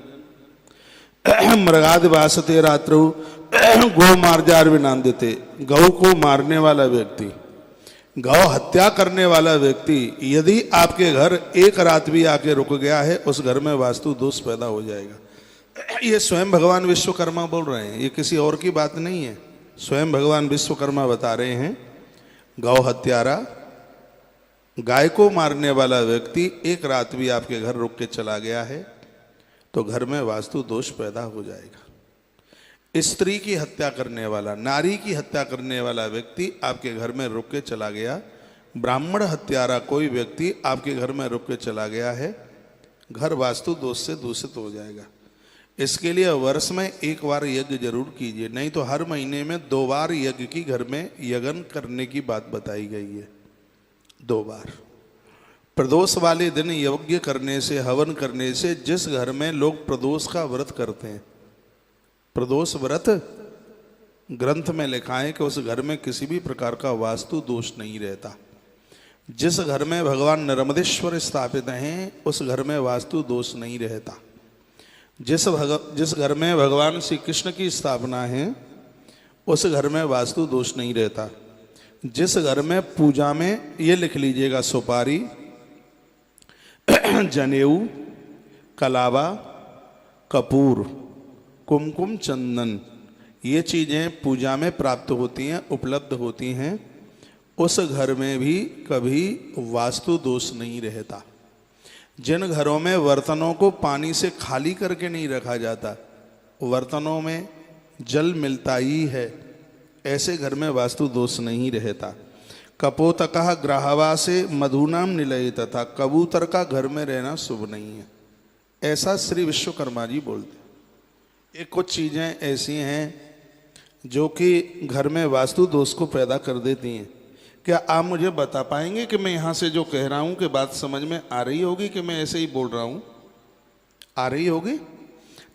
मृगाद वासते रात्रौ गौ मार्जार विनांदते, गौ को मारने वाला व्यक्ति, गौ हत्या करने वाला व्यक्ति यदि आपके घर एक रात भी आके रुक गया है, उस घर में वास्तु दोष पैदा हो जाएगा। ये स्वयं भगवान विश्वकर्मा बोल रहे हैं, ये किसी और की बात नहीं है, स्वयं भगवान विश्वकर्मा बता रहे हैं। गौ हत्यारा, गाय को मारने वाला व्यक्ति एक रात भी आपके घर रुक के चला गया है तो घर में वास्तु दोष पैदा हो जाएगा। स्त्री की हत्या करने वाला, नारी की हत्या करने वाला व्यक्ति आपके घर में रुक के चला गया, ब्राह्मण हत्यारा कोई व्यक्ति आपके घर में रुक के चला गया है, घर वास्तु दोष से दूषित हो जाएगा। इसके लिए वर्ष में एक बार यज्ञ जरूर कीजिए, नहीं तो हर महीने में 2 बार यज्ञ की घर में यज्ञ करने की बात बताई गई है। 2 बार प्रदोष वाले दिन यज्ञ करने से, हवन करने से, जिस घर में लोग प्रदोष का व्रत करते हैं, प्रदोष व्रत ग्रंथ में लिखा है कि उस घर में किसी भी प्रकार का वास्तु दोष नहीं रहता। जिस घर में भगवान नर्मदेश्वर स्थापित हैं उस घर में वास्तु दोष नहीं रहता। जिस घर में भगवान श्री कृष्ण की स्थापना है उस घर में वास्तु दोष नहीं रहता। जिस घर में पूजा में, ये लिख लीजिएगा, सुपारी, जनेऊ, कलावा, कपूर, कुमकुम, चंदन, ये चीज़ें पूजा में प्राप्त होती हैं, उपलब्ध होती हैं, उस घर में भी कभी वास्तु दोष नहीं रहता। जिन घरों में बर्तनों को पानी से खाली करके नहीं रखा जाता, बर्तनों में जल मिलता ही है, ऐसे घर में वास्तु दोष नहीं रहता। कपोतकः ग्राहवासे मधुनाम निलय, तथा कबूतर का घर में रहना शुभ नहीं है, ऐसा श्री विश्वकर्मा जी बोलते। ये कुछ चीज़ें ऐसी हैं जो कि घर में वास्तु दोष को पैदा कर देती हैं। क्या आप मुझे बता पाएंगे कि मैं यहाँ से जो कह रहा हूँ कि बात समझ में आ रही होगी कि मैं ऐसे ही बोल रहा हूँ? आ रही होगी?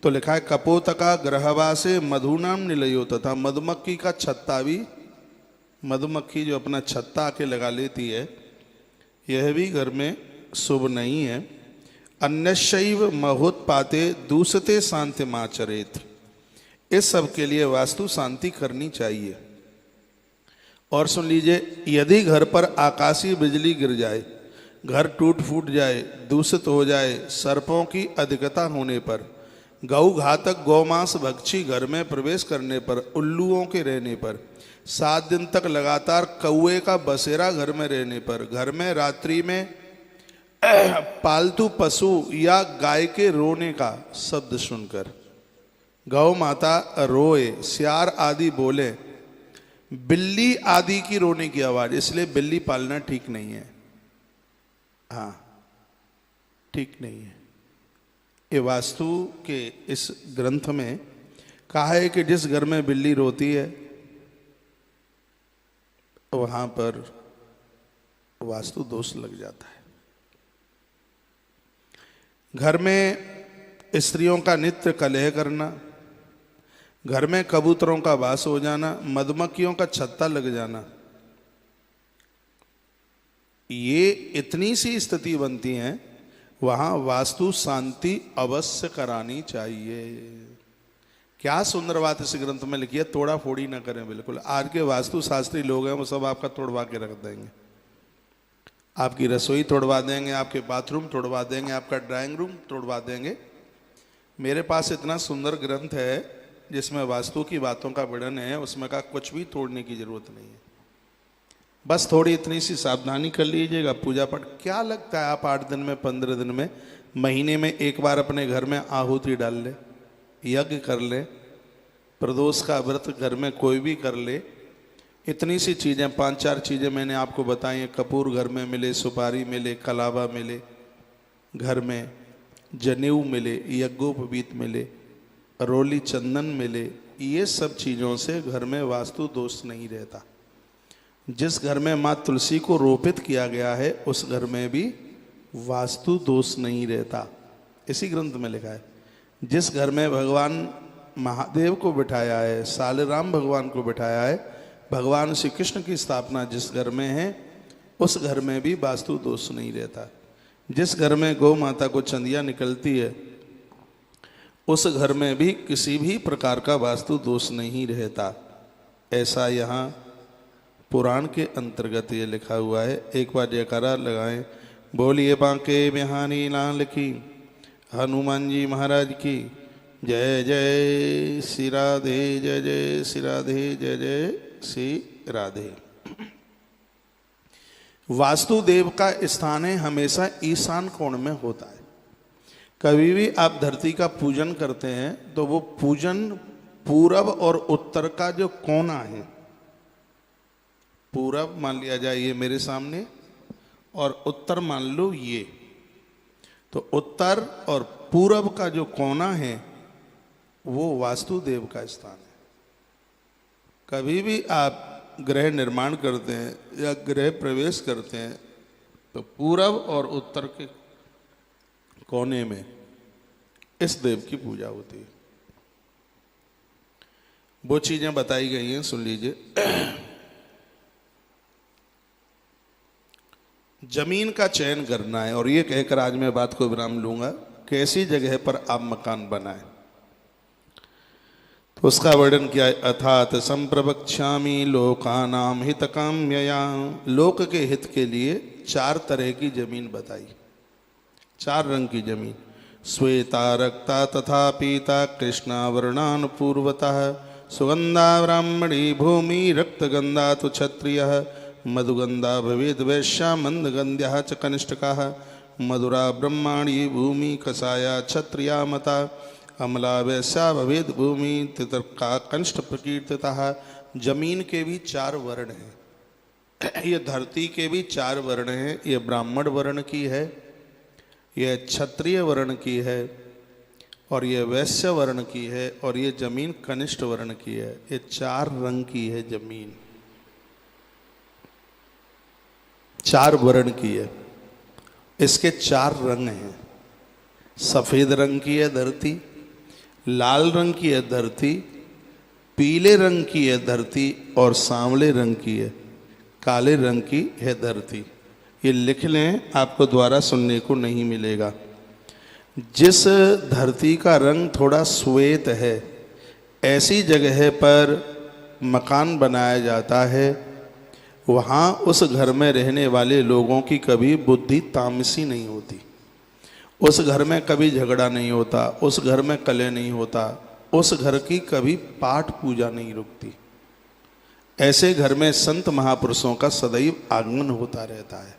तो लिखा है कपोतका ग्रहवासे मधुनाम निलयो, तथा मधुमक्खी का छत्ता भी, मधुमक्खी जो अपना छत्ता आके लगा लेती है, यह भी घर में शुभ नहीं है। अन्यशैव महोत्पाते दूसते शांति माचरेत, इस सब के लिए वास्तु शांति करनी चाहिए। और सुन लीजिए, यदि घर पर आकाशीय बिजली गिर जाए, घर टूट फूट जाए, दूषित हो जाए, सर्पों की अधिकता होने पर, गौ घातक गौमांस भक्षी घर में प्रवेश करने पर, उल्लुओं के रहने पर, 7 दिन तक लगातार कौए का बसेरा घर में रहने पर, घर में रात्रि में पालतू पशु या गाय के रोने का शब्द सुनकर, गौ माता रोए, सियार आदि बोले, बिल्ली आदि की रोने की आवाज, इसलिए बिल्ली पालना ठीक नहीं है। हाँ, ठीक नहीं है। ये वास्तु के इस ग्रंथ में कहा है कि जिस घर में बिल्ली रोती है वहां पर वास्तु दोष लग जाता है। घर में स्त्रियों का नित्य कलह करना, घर में कबूतरों का वास हो जाना, मधुमक्खियों का छत्ता लग जाना, ये इतनी सी स्थिति बनती है, वहां वास्तु शांति अवश्य करानी चाहिए। क्या सुंदर बात इस ग्रंथ में लिखी है, तोड़ा फोड़ी ना करें बिल्कुल। आज के वास्तु शास्त्री लोग हैं वो सब आपका तोड़वा के रख देंगे। आपकी रसोई तोड़वा देंगे, आपके बाथरूम तोड़वा देंगे, आपका ड्राइंग रूम तोड़वा देंगे। मेरे पास इतना सुंदर ग्रंथ है जिसमें वास्तु की बातों का वर्णन है, उसमें का कुछ भी तोड़ने की जरूरत नहीं है। बस थोड़ी इतनी सी सावधानी कर लीजिएगा। पूजा पाठ क्या लगता है, आप 8 दिन में, 15 दिन में, महीने में एक बार अपने घर में आहुति डाल ले, यज्ञ कर ले, प्रदोष का व्रत घर में कोई भी कर ले। इतनी सी चीज़ें, 5-4 चीज़ें मैंने आपको बताई हैं। कपूर घर में मिले, सुपारी मिले, कलावा मिले, घर में जनेऊ मिले, यज्ञोपवीत मिले, रोली चंदन मिले, ये सब चीज़ों से घर में वास्तु दोष नहीं रहता। जिस घर में माँ तुलसी को रोपित किया गया है उस घर में भी वास्तु दोष नहीं रहता। इसी ग्रंथ में लिखा है। जिस घर में भगवान महादेव को बिठाया है, सालराम भगवान को बिठाया है, भगवान श्री कृष्ण की स्थापना जिस घर में है उस घर में भी वास्तु दोष नहीं रहता। जिस घर में गौ माता को चंदिया निकलती है उस घर में भी किसी भी प्रकार का वास्तु दोष नहीं रहता। ऐसा यहाँ पुराण के अंतर्गत ये लिखा हुआ है। एक बार जयकारा लगाएं, बोलिए बांके बिहारी लाल की, हनुमान जी महाराज की जय। जय श्री राधे, जय जय श्री राधे, जय जय श्री राधे। वास्तुदेव का स्थान है हमेशा ईशान कोण में होता है। कभी भी आप धरती का पूजन करते हैं तो वो पूजन पूरब और उत्तर का जो कोना है, पूरब मान लिया जाए ये मेरे सामने, और उत्तर मान लो ये, तो उत्तर और पूरब का जो कोना है वो वास्तुदेव का स्थान है। कभी भी आप गृह निर्माण करते हैं या गृह प्रवेश करते हैं तो पूरब और उत्तर के कोने में इस देव की पूजा होती है। वो चीजें बताई गई हैं, सुन लीजिए। जमीन का चयन करना है, और ये कहकर आज मैं बात को विराम लूंगा। कैसी जगह पर आप मकान बनाएं तो उसका वर्णन किया है। अथात संप्रवक्ष्यामि लोकानां हितकाम्यया, लोक के हित के लिए 4 तरह की जमीन बताई, 4 रंग की जमीन। श्वेता रक्ता तथा पीता कृष्णा वर्णान पूर्वतः, सुगंधा ब्राह्मणी भूमि, रक्तगंधा तो क्षत्रियः, मधुगंधा भवेद वैश्या, मंदगंध्या च कनिष्ठकाः, मधुरा ब्रह्माणी भूमि, कसाया क्षत्रिया मता, अमला वैश्या भवेद भूमि, तितर्का कनिष्ठ प्रकीर्तितः। जमीन के भी 4 वर्ण हैं। ये धरती के भी 4 वर्ण हैं। ये ब्राह्मण वर्ण की है, ये क्षत्रिय वर्ण की है, और ये वैश्य वर्ण की है, और ये जमीन कनिष्ठ वर्ण की है। ये 4 रंग की है जमीन, 4 वर्ण की है। इसके 4 रंग हैं। सफेद रंग की है धरती, लाल रंग की है धरती, पीले रंग की है धरती, और सांवले रंग की है, काले रंग की है धरती। ये लिख लें, आपको द्वारा सुनने को नहीं मिलेगा। जिस धरती का रंग थोड़ा श्वेत है, ऐसी जगह पर मकान बनाया जाता है। वहाँ उस घर में रहने वाले लोगों की कभी बुद्धि तामसी नहीं होती, उस घर में कभी झगड़ा नहीं होता, उस घर में कलह नहीं होता, उस घर की कभी पाठ पूजा नहीं रुकती। ऐसे घर में संत महापुरुषों का सदैव आगमन होता रहता है।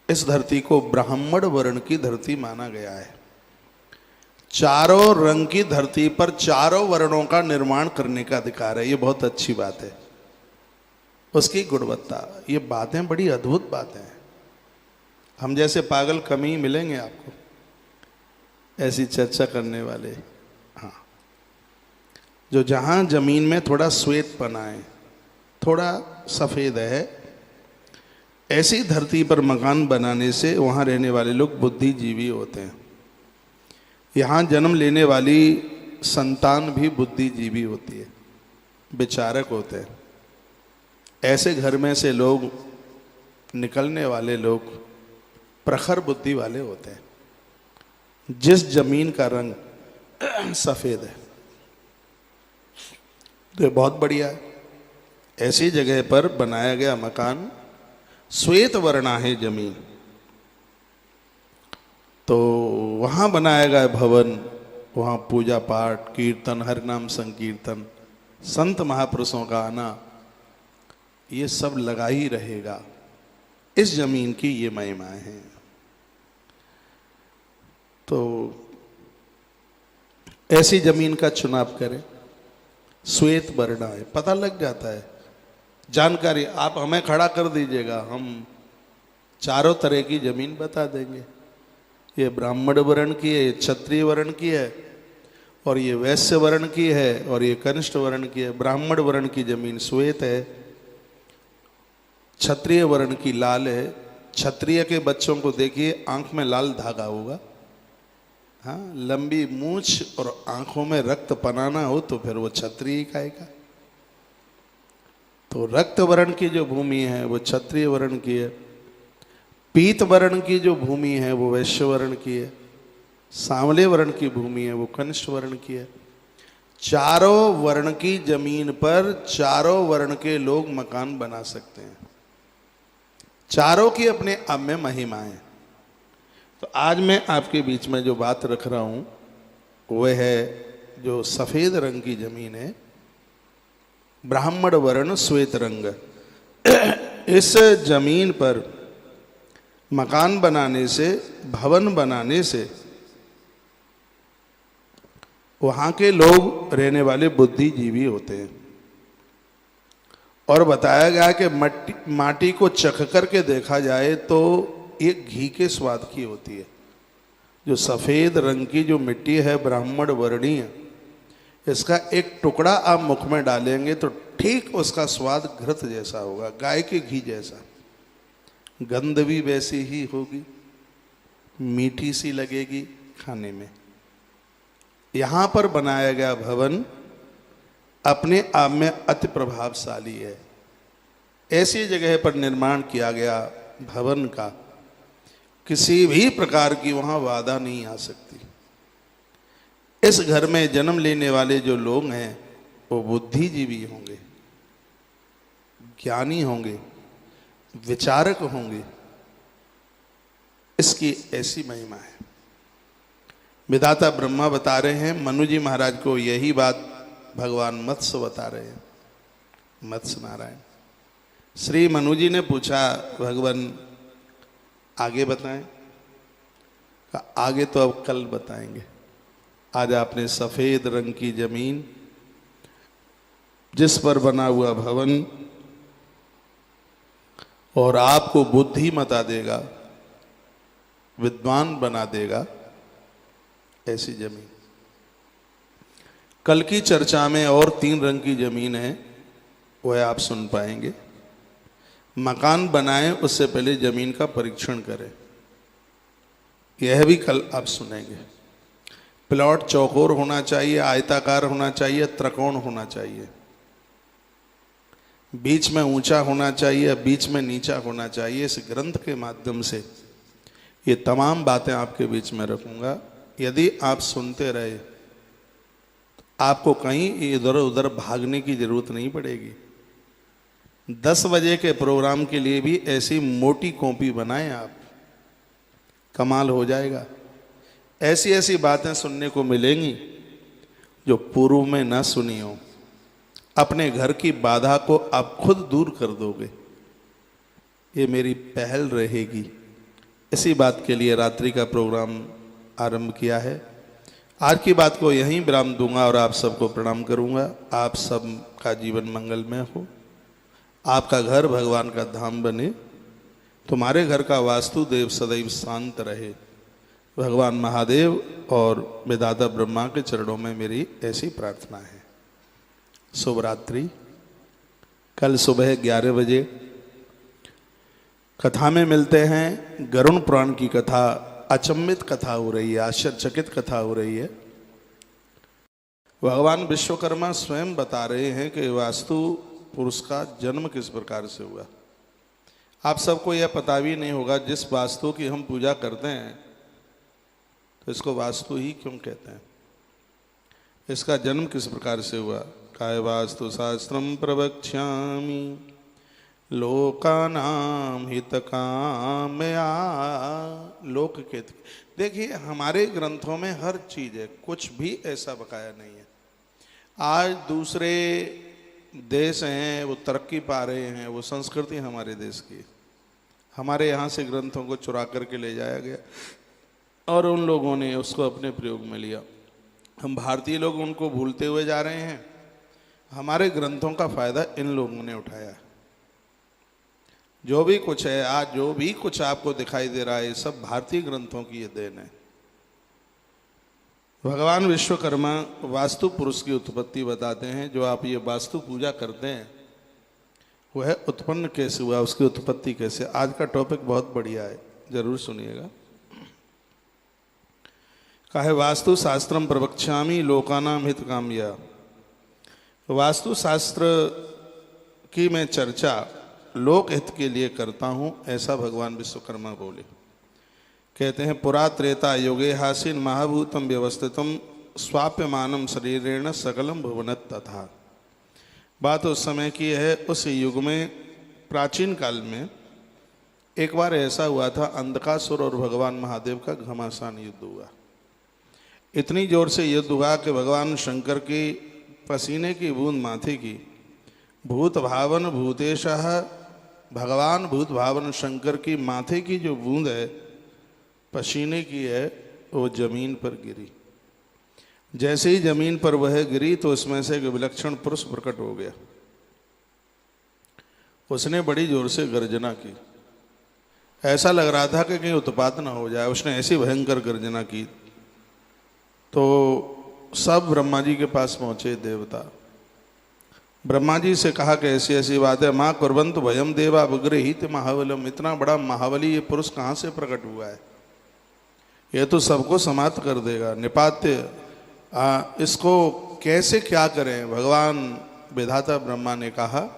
इस धरती को ब्राह्मण वर्ण की धरती माना गया है। 4 रंग की धरती पर 4 वर्णों का निर्माण करने का अधिकार है। ये बहुत अच्छी बात है। उसकी गुणवत्ता, ये बातें बड़ी अद्भुत बातें हैं। हम जैसे पागल कम ही मिलेंगे आपको ऐसी चर्चा करने वाले। हाँ, जो जहाँ जमीन में थोड़ा श्वेतपना है, थोड़ा सफ़ेद है, ऐसी धरती पर मकान बनाने से वहाँ रहने वाले लोग बुद्धिजीवी होते हैं। यहाँ जन्म लेने वाली संतान भी बुद्धिजीवी होती है, विचारक होते हैं। ऐसे घर में से लोग निकलने वाले लोग प्रखर बुद्धि वाले होते हैं। जिस जमीन का रंग सफ़ेद है तो ये बहुत बढ़िया है। ऐसी जगह पर बनाया गया मकान श्वेत वर्णा है जमीन। तो वहां बनाया गया भवन, वहां पूजा पाठ, कीर्तन, हरिनाम संकीर्तन, संत महापुरुषों का आना, ये सब लगा ही रहेगा। इस जमीन की ये महिमाएं हैं। तो ऐसी जमीन का चुनाव करें, श्वेत वर्णा है, पता लग जाता है जानकारी। आप हमें खड़ा कर दीजिएगा, हम चारों तरह की जमीन बता देंगे। ये ब्राह्मण वर्ण की है, ये क्षत्रिय वर्ण की है, और ये वैश्य वर्ण की है, और ये कनिष्ठ वर्ण की है। ब्राह्मण वर्ण की जमीन श्वेत है, क्षत्रिय वर्ण की लाल है। क्षत्रिय के बच्चों को देखिए, आंख में लाल धागा होगा, हाँ, लंबी मूछ और आंखों में रक्त पनाना हो तो फिर वो क्षत्रिय खाएगा। तो रक्त वर्ण की जो भूमि है वो क्षत्रिय वर्ण की है। पीत वर्ण की जो भूमि है वो वैश्य वर्ण की है। सांवले वर्ण की भूमि है वो कनिष्ठ वर्ण की है। चारों वर्ण की जमीन पर चारों वर्ण के लोग मकान बना सकते हैं। चारों की अपने आप में महिमाएं। तो आज मैं आपके बीच में जो बात रख रहा हूं वह है जो सफेद रंग की जमीन है, ब्राह्मण वर्ण श्वेत रंग। इस जमीन पर मकान बनाने से, भवन बनाने से वहां के लोग रहने वाले बुद्धिजीवी होते हैं। और बताया गया कि माटी को चख करके देखा जाए तो ये घी के स्वाद की होती है। जो सफेद रंग की जो मिट्टी है ब्राह्मण वर्णीय, इसका एक टुकड़ा आप मुख में डालेंगे तो ठीक उसका स्वाद घृत जैसा होगा, गाय के घी जैसा। गंध भी वैसी ही होगी, मीठी सी लगेगी खाने में। यहां पर बनाया गया भवन अपने आप में अति प्रभावशाली है। ऐसी जगह पर निर्माण किया गया भवन का किसी भी प्रकार की वहां बाधा नहीं आ सकती। इस घर में जन्म लेने वाले जो लोग हैं वो बुद्धिजीवी होंगे, ज्ञानी होंगे, विचारक होंगे। इसकी ऐसी महिमा है। विधाता ब्रह्मा बता रहे हैं, मनु जी महाराज को यही बात भगवान मत्स्य बता रहे हैं, मत्स्य नारायण। श्री मनु जी ने पूछा, भगवान आगे बताएं? आगे तो अब कल बताएंगे। आज आपने सफेद रंग की जमीन जिस पर बना हुआ भवन और आपको बुद्धिमता देगा, विद्वान बना देगा, ऐसी जमीन। कल की चर्चा में और 3 रंग की जमीन है, वह आप सुन पाएंगे। मकान बनाएं उससे पहले जमीन का परीक्षण करें, यह भी कल आप सुनेंगे। प्लॉट चौकोर होना चाहिए, आयताकार होना चाहिए, त्रिकोण होना चाहिए, बीच में ऊंचा होना चाहिए, बीच में नीचा होना चाहिए। इस ग्रंथ के माध्यम से ये तमाम बातें आपके बीच में रखूंगा। यदि आप सुनते रहे तो आपको कहीं इधर उधर भागने की जरूरत नहीं पड़ेगी। 10 बजे के प्रोग्राम के लिए भी ऐसी मोटी कॉपी बनाएं आप, कमाल हो जाएगा। ऐसी ऐसी बातें सुनने को मिलेंगी जो पूर्व में ना सुनी हो। अपने घर की बाधा को आप खुद दूर कर दोगे, ये मेरी पहल रहेगी। इसी बात के लिए रात्रि का प्रोग्राम आरंभ किया है। आज की बात को यहीं विराम दूंगा और आप सबको प्रणाम करूंगा। आप सब का जीवन मंगलमय हो, आपका घर भगवान का धाम बने, तुम्हारे घर का वास्तुदेव सदैव शांत रहे। भगवान महादेव और विधाता ब्रह्मा के चरणों में मेरी ऐसी प्रार्थना है। शुभ रात्रि। कल सुबह 11 बजे कथा में मिलते हैं। गरुण पुराण की कथा, अचंभित कथा हो रही है, आश्चर्यचकित कथा हो रही है। भगवान विश्वकर्मा स्वयं बता रहे हैं कि वास्तु पुरुष का जन्म किस प्रकार से हुआ। आप सबको यह पता भी नहीं होगा, जिस वास्तु की हम पूजा करते हैं तो इसको वास्तु ही क्यों कहते हैं, इसका जन्म किस प्रकार से हुआ। काय वास्तु शास्त्रम प्रवक्ष्यामि लोकानाम हितकामया। लोक के देखिए हमारे ग्रंथों में हर चीज है, कुछ भी ऐसा बकाया नहीं है। आज दूसरे देश हैं वो तरक्की पा रहे हैं, वो संस्कृति हमारे देश की, हमारे यहाँ से ग्रंथों को चुरा करके ले जाया गया और उन लोगों ने उसको अपने प्रयोग में लिया। हम भारतीय लोग उनको भूलते हुए जा रहे हैं। हमारे ग्रंथों का फायदा इन लोगों ने उठाया। जो भी कुछ है आज, जो भी कुछ आपको दिखाई दे रहा है, ये सब भारतीय ग्रंथों की ये देन है। भगवान विश्वकर्मा वास्तु पुरुष की उत्पत्ति बताते हैं। जो आप ये वास्तु पूजा करते हैं वह उत्पन्न कैसे हुआ, उसकी उत्पत्ति कैसे। आज का टॉपिक बहुत बढ़िया है, जरूर सुनिएगा। कहे वास्तु शास्त्रम प्रवक्ष्यामि लोकानाम हितकामया। वास्तु शास्त्र की मैं चर्चा लोक हित के लिए करता हूँ, ऐसा भगवान विश्वकर्मा बोले। कहते हैं पुरा त्रेता युगे हासीन महाभूतम व्यवस्थितम स्वाप्यमानम शरीरेण सकलम भुवनत तथा। बात उस समय की है, उस युग में प्राचीन काल में एक बार ऐसा हुआ था, अंधकासुर और भगवान महादेव का घमासान युद्ध हुआ। इतनी जोर से युद्ध हुआ कि भगवान शंकर की पसीने की बूंद माथे की, भूत भावन भूतेशः, भगवान भूत भावन शंकर की माथे की जो बूंद है पसीने की है, वो जमीन पर गिरी। जैसे ही जमीन पर वह गिरी तो उसमें से एक विलक्षण पुरुष प्रकट हो गया। उसने बड़ी जोर से गर्जना की, ऐसा लग रहा था कि कहीं उत्पात ना हो जाए। उसने ऐसी भयंकर गर्जना की तो सब ब्रह्मा जी के पास पहुंचे देवता। ब्रह्मा जी से कहा कि ऐसी ऐसी बात है। माँ कुर्वंत भयम देवा विग्रहित महाबलम। इतना बड़ा महाबली ये पुरुष कहाँ से प्रकट हुआ है, ये तो सबको समाप्त कर देगा। निपात्य इसको कैसे क्या करें। भगवान विधाता ब्रह्मा ने कहा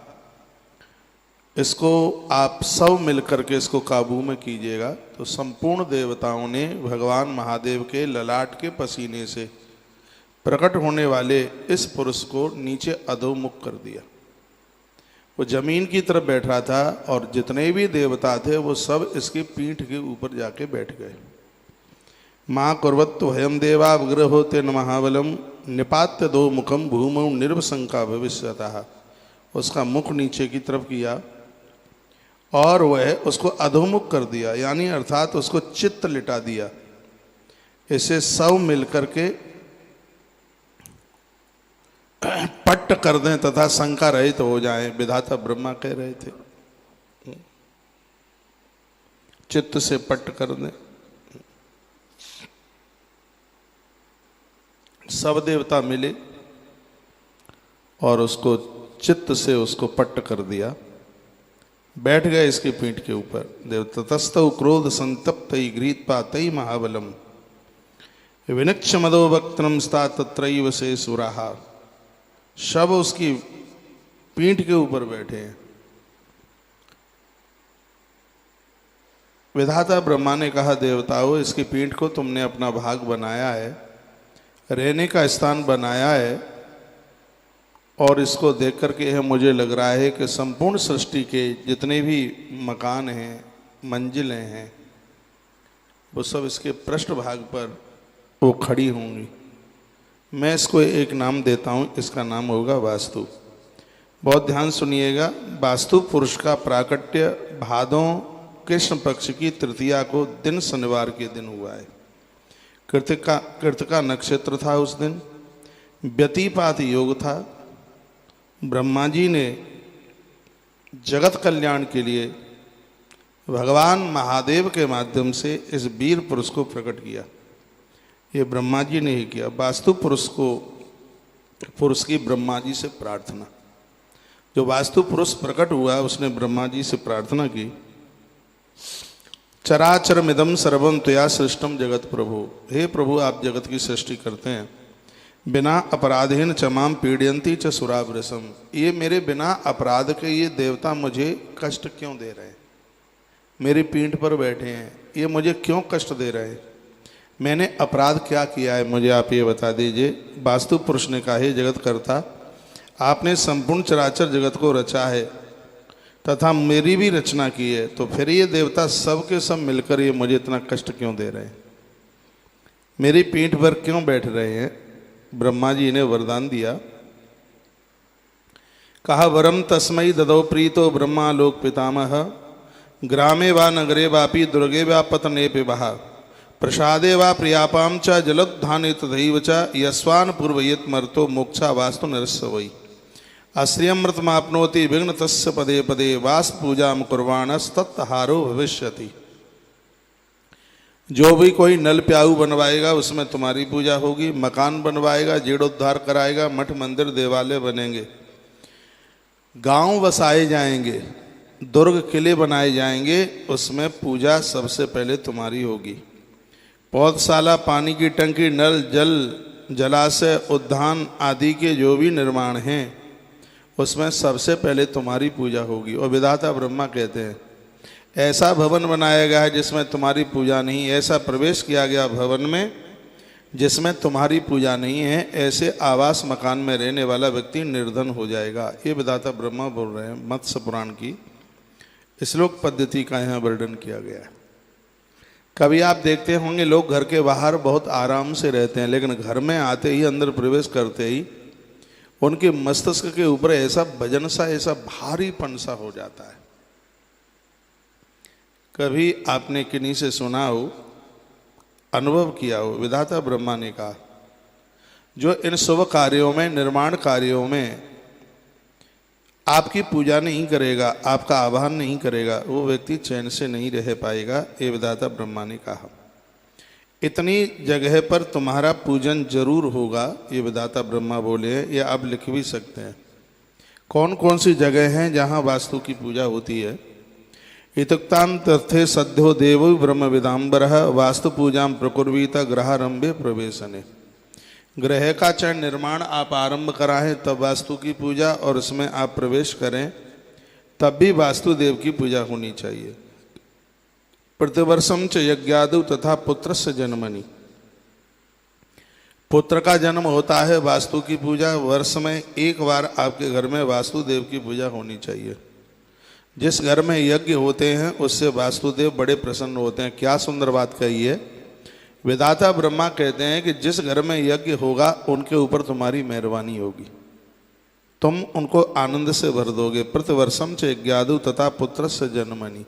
इसको आप सब मिलकर के इसको काबू में कीजिएगा। तो संपूर्ण देवताओं ने भगवान महादेव के ललाट के पसीने से प्रकट होने वाले इस पुरुष को नीचे अधोमुख कर दिया। वो जमीन की तरफ बैठ रहा था और जितने भी देवता थे वो सब इसकी पीठ के ऊपर जाके बैठ गए। माँ कुर्वत्तु भयम देवा विग्रहो तेन महाबलम निपात्य दो मुखम भूमौ निर्वशंका भविष्यतः। उसका मुख नीचे की तरफ किया और वह उसको अधोमुख कर दिया, यानी अर्थात उसको चित्त लिटा दिया। इसे सब मिलकर के पट्ट कर दें तथा शंका रहित हो जाएं, विधाता ब्रह्मा कह रहे थे। चित्त से पट्ट कर दें। सब देवता मिले और उसको चित्त से उसको पट्ट कर दिया। बैठ गए इसकी पीठ के ऊपर। देवतस्तौ क्रोध संतप्त गृहीत पातई महाबलम विनक्ष मदो वक्त्रम स्था तत्रैव से सुराहा। सब उसकी पीठ के ऊपर बैठे हैं। विधाता ब्रह्मा ने कहा देवताओं, इसकी पीठ को तुमने अपना भाग बनाया है, रहने का स्थान बनाया है, और इसको देख करके है मुझे लग रहा है कि संपूर्ण सृष्टि के जितने भी मकान हैं, मंजिलें हैं, वो सब इसके पृष्ठभाग पर वो खड़ी होंगी। मैं इसको एक नाम देता हूँ, इसका नाम होगा वास्तु। बहुत ध्यान सुनिएगा। वास्तु पुरुष का प्राकट्य भादों कृष्ण पक्ष की तृतीया को दिन शनिवार के दिन हुआ है। कृतिका नक्षत्र था उस दिन, व्यतिपात योग था। ब्रह्मा जी ने जगत कल्याण के लिए भगवान महादेव के माध्यम से इस वीर पुरुष को प्रकट किया। ये ब्रह्मा जी ने ही किया। वास्तु पुरुष की ब्रह्मा जी से प्रार्थना। जो वास्तु पुरुष प्रकट हुआ उसने ब्रह्मा जी से प्रार्थना की, चराचरमिदं सर्वं त्वया सृष्टम जगत प्रभु। हे प्रभु, आप जगत की सृष्टि करते हैं, बिना अपराधेन चमाम पीड़यंती च सुरावृसम। ये मेरे बिना अपराध के ये देवता मुझे कष्ट क्यों दे रहे हैं? मेरी पीठ पर बैठे हैं, ये मुझे क्यों कष्ट दे रहे हैं? मैंने अपराध क्या किया है, मुझे आप ये बता दीजिए। वास्तु पुरुष ने कहा, हे जगत कर्ता, आपने संपूर्ण चराचर जगत को रचा है, तथा मेरी भी रचना की है, तो फिर ये देवता सब के सब मिलकर ये मुझे इतना कष्ट क्यों दे रहे हैं, मेरी पीठ पर क्यों बैठ रहे हैं। ब्रह्मा जी ने वरदान दिया, कहा वरम तस्मै ददौ प्रीतो ब्रह्मा लोक पितामह, ग्रामे वा नगरे वापि दुर्गे वा पतने पिबः, प्रसादे वा प्रियापाम च जलोत्थाने तथैव च, यस्वान् पूर्वयेत् मर्तो मोक्षा वास्तु नरस्य वै, आश्रियमृतमाप्नोति विघ्न तस्य पदे पदे, वास पूजा कुर्वाणस्तत्हारो भविष्यति। जो भी कोई नल प्याऊ बनवाएगा उसमें तुम्हारी पूजा होगी, मकान बनवाएगा, जीर्णोद्धार कराएगा, मठ मंदिर देवालय बनेंगे, गांव बसाए जाएंगे, दुर्ग किले बनाए जाएंगे, उसमें पूजा सबसे पहले तुम्हारी होगी। पौधशाला, पानी की टंकी, नल जल, जलाशय, उद्यान आदि के जो भी निर्माण हैं उसमें सबसे पहले तुम्हारी पूजा होगी। और विधाता ब्रह्मा कहते हैं ऐसा भवन बनाया गया है जिसमें तुम्हारी पूजा नहीं, ऐसा प्रवेश किया गया भवन में जिसमें तुम्हारी पूजा नहीं है, ऐसे आवास मकान में रहने वाला व्यक्ति निर्धन हो जाएगा। ये विधाता ब्रह्मा बोल रहे हैं। मत्स्य पुराण की श्लोक पद्धति का यहाँ वर्णन किया गया है। कभी आप देखते होंगे लोग घर के बाहर बहुत आराम से रहते हैं, लेकिन घर में आते ही, अंदर प्रवेश करते ही उनके मस्तिष्क के ऊपर ऐसा वजन सा, ऐसा भारीपन सा हो जाता है। कभी आपने किन्हीं से सुना हो, अनुभव किया हो, विधाता ब्रह्मा ने कहा जो इन शुभ कार्यों में, निर्माण कार्यों में आपकी पूजा नहीं करेगा, आपका आह्वान नहीं करेगा, वो व्यक्ति चैन से नहीं रह पाएगा। ये विधाता ब्रह्मा ने कहा। इतनी जगह पर तुम्हारा पूजन जरूर होगा, ये विधाता ब्रह्मा बोले हैं। ये आप लिख भी सकते हैं कौन कौन सी जगह हैं जहाँ वास्तु की पूजा होती है। इतुक्तांतर्थे सद्यो देवो ब्रह्म विदाम्बरः, वास्तु पूजा प्रकुर्वीत ग्रहारंभे प्रवेशने। ग्रह का चरण निर्माण आप आरंभ कराएं तब वास्तु की पूजा, और उसमें आप प्रवेश करें तब भी वास्तुदेव की पूजा होनी चाहिए। प्रतिवर्षम च यज्ञादु तथा पुत्रस्य जन्मनि, पुत्र का जन्म होता है, वास्तु की पूजा। वर्ष में एक बार आपके घर में वास्तुदेव की पूजा होनी चाहिए। जिस घर में यज्ञ होते हैं उससे वास्तुदेव बड़े प्रसन्न होते हैं। क्या सुंदर बात कही है। विधाता ब्रह्मा कहते हैं कि जिस घर में यज्ञ होगा उनके ऊपर तुम्हारी मेहरबानी होगी, तुम उनको आनंद से भर दोगे। प्रतिवर्षम च यज्ञादु तथा पुत्र से जन्मनि,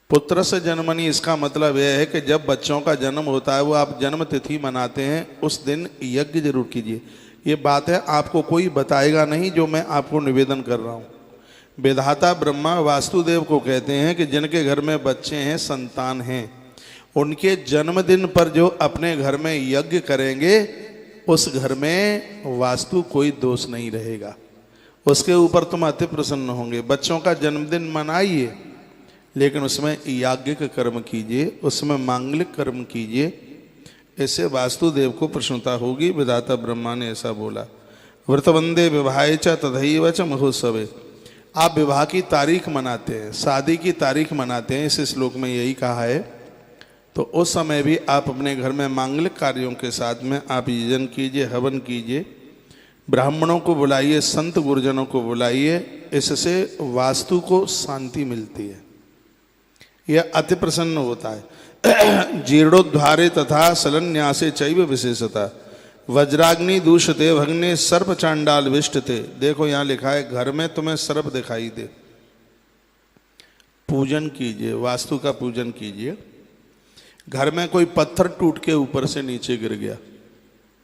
पुत्र से जन्मनि इसका मतलब यह है कि जब बच्चों का जन्म होता है, वो आप जन्म तिथि मनाते हैं, उस दिन यज्ञ जरूर कीजिए। ये बात है आपको कोई बताएगा नहीं, जो मैं आपको निवेदन कर रहा हूँ। विधाता ब्रह्मा वास्तुदेव को कहते हैं कि जिनके घर में बच्चे हैं, संतान हैं, उनके जन्मदिन पर जो अपने घर में यज्ञ करेंगे उस घर में वास्तु कोई दोष नहीं रहेगा, उसके ऊपर तुम अति प्रसन्न होंगे। बच्चों का जन्मदिन मनाइए, लेकिन उसमें याज्ञिक कर्म कीजिए, उसमें मांगलिक कर्म कीजिए, इससे वास्तुदेव को प्रसन्नता होगी। विधाता ब्रह्मा ने ऐसा बोला। व्रतवंदे विवाहे च तथैव च महोत्सवे, आप विवाह की तारीख मनाते हैं, शादी की तारीख मनाते हैं, इस श्लोक में यही कहा है। तो उस समय भी आप अपने घर में मांगलिक कार्यों के साथ में आप यजन कीजिए, हवन कीजिए, ब्राह्मणों को बुलाइए, संत गुरुजनों को बुलाइए, इससे वास्तु को शांति मिलती है, यह अति प्रसन्न होता है। जीर्णोद्धारे तथा सलन्यासे चैव विशेषता, वज्राग्नि दूषते भग्ने सर्प चांडाल विष्टते। देखो यहाँ लिखा है घर में तुम्हें सर्प दिखाई दे, पूजन कीजिए, वास्तु का पूजन कीजिए। घर में कोई पत्थर टूट के ऊपर से नीचे गिर गया,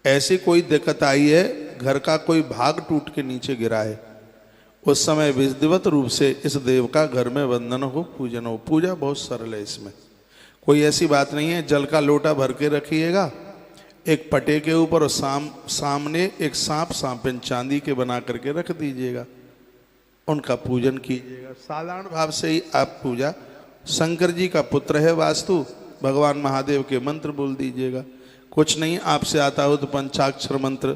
ऐसी कोई दिक्कत आई है, घर का कोई भाग टूट के नीचे गिरा है, उस समय विधिवत रूप से इस देव का घर में वंदन हो, पूजन हो। पूजा बहुत सरल है, इसमें कोई ऐसी बात नहीं है। जल का लोटा भर के रखिएगा एक पटे के ऊपर, और सामने एक सांपिन चांदी के बना करके रख दीजिएगा, उनका पूजन कीजिएगा। साधारण भाव से ही आप पूजा, शंकर जी का पुत्र है वास्तु, भगवान महादेव के मंत्र बोल दीजिएगा। कुछ नहीं आपसे आता हो तो पंचाक्षर मंत्र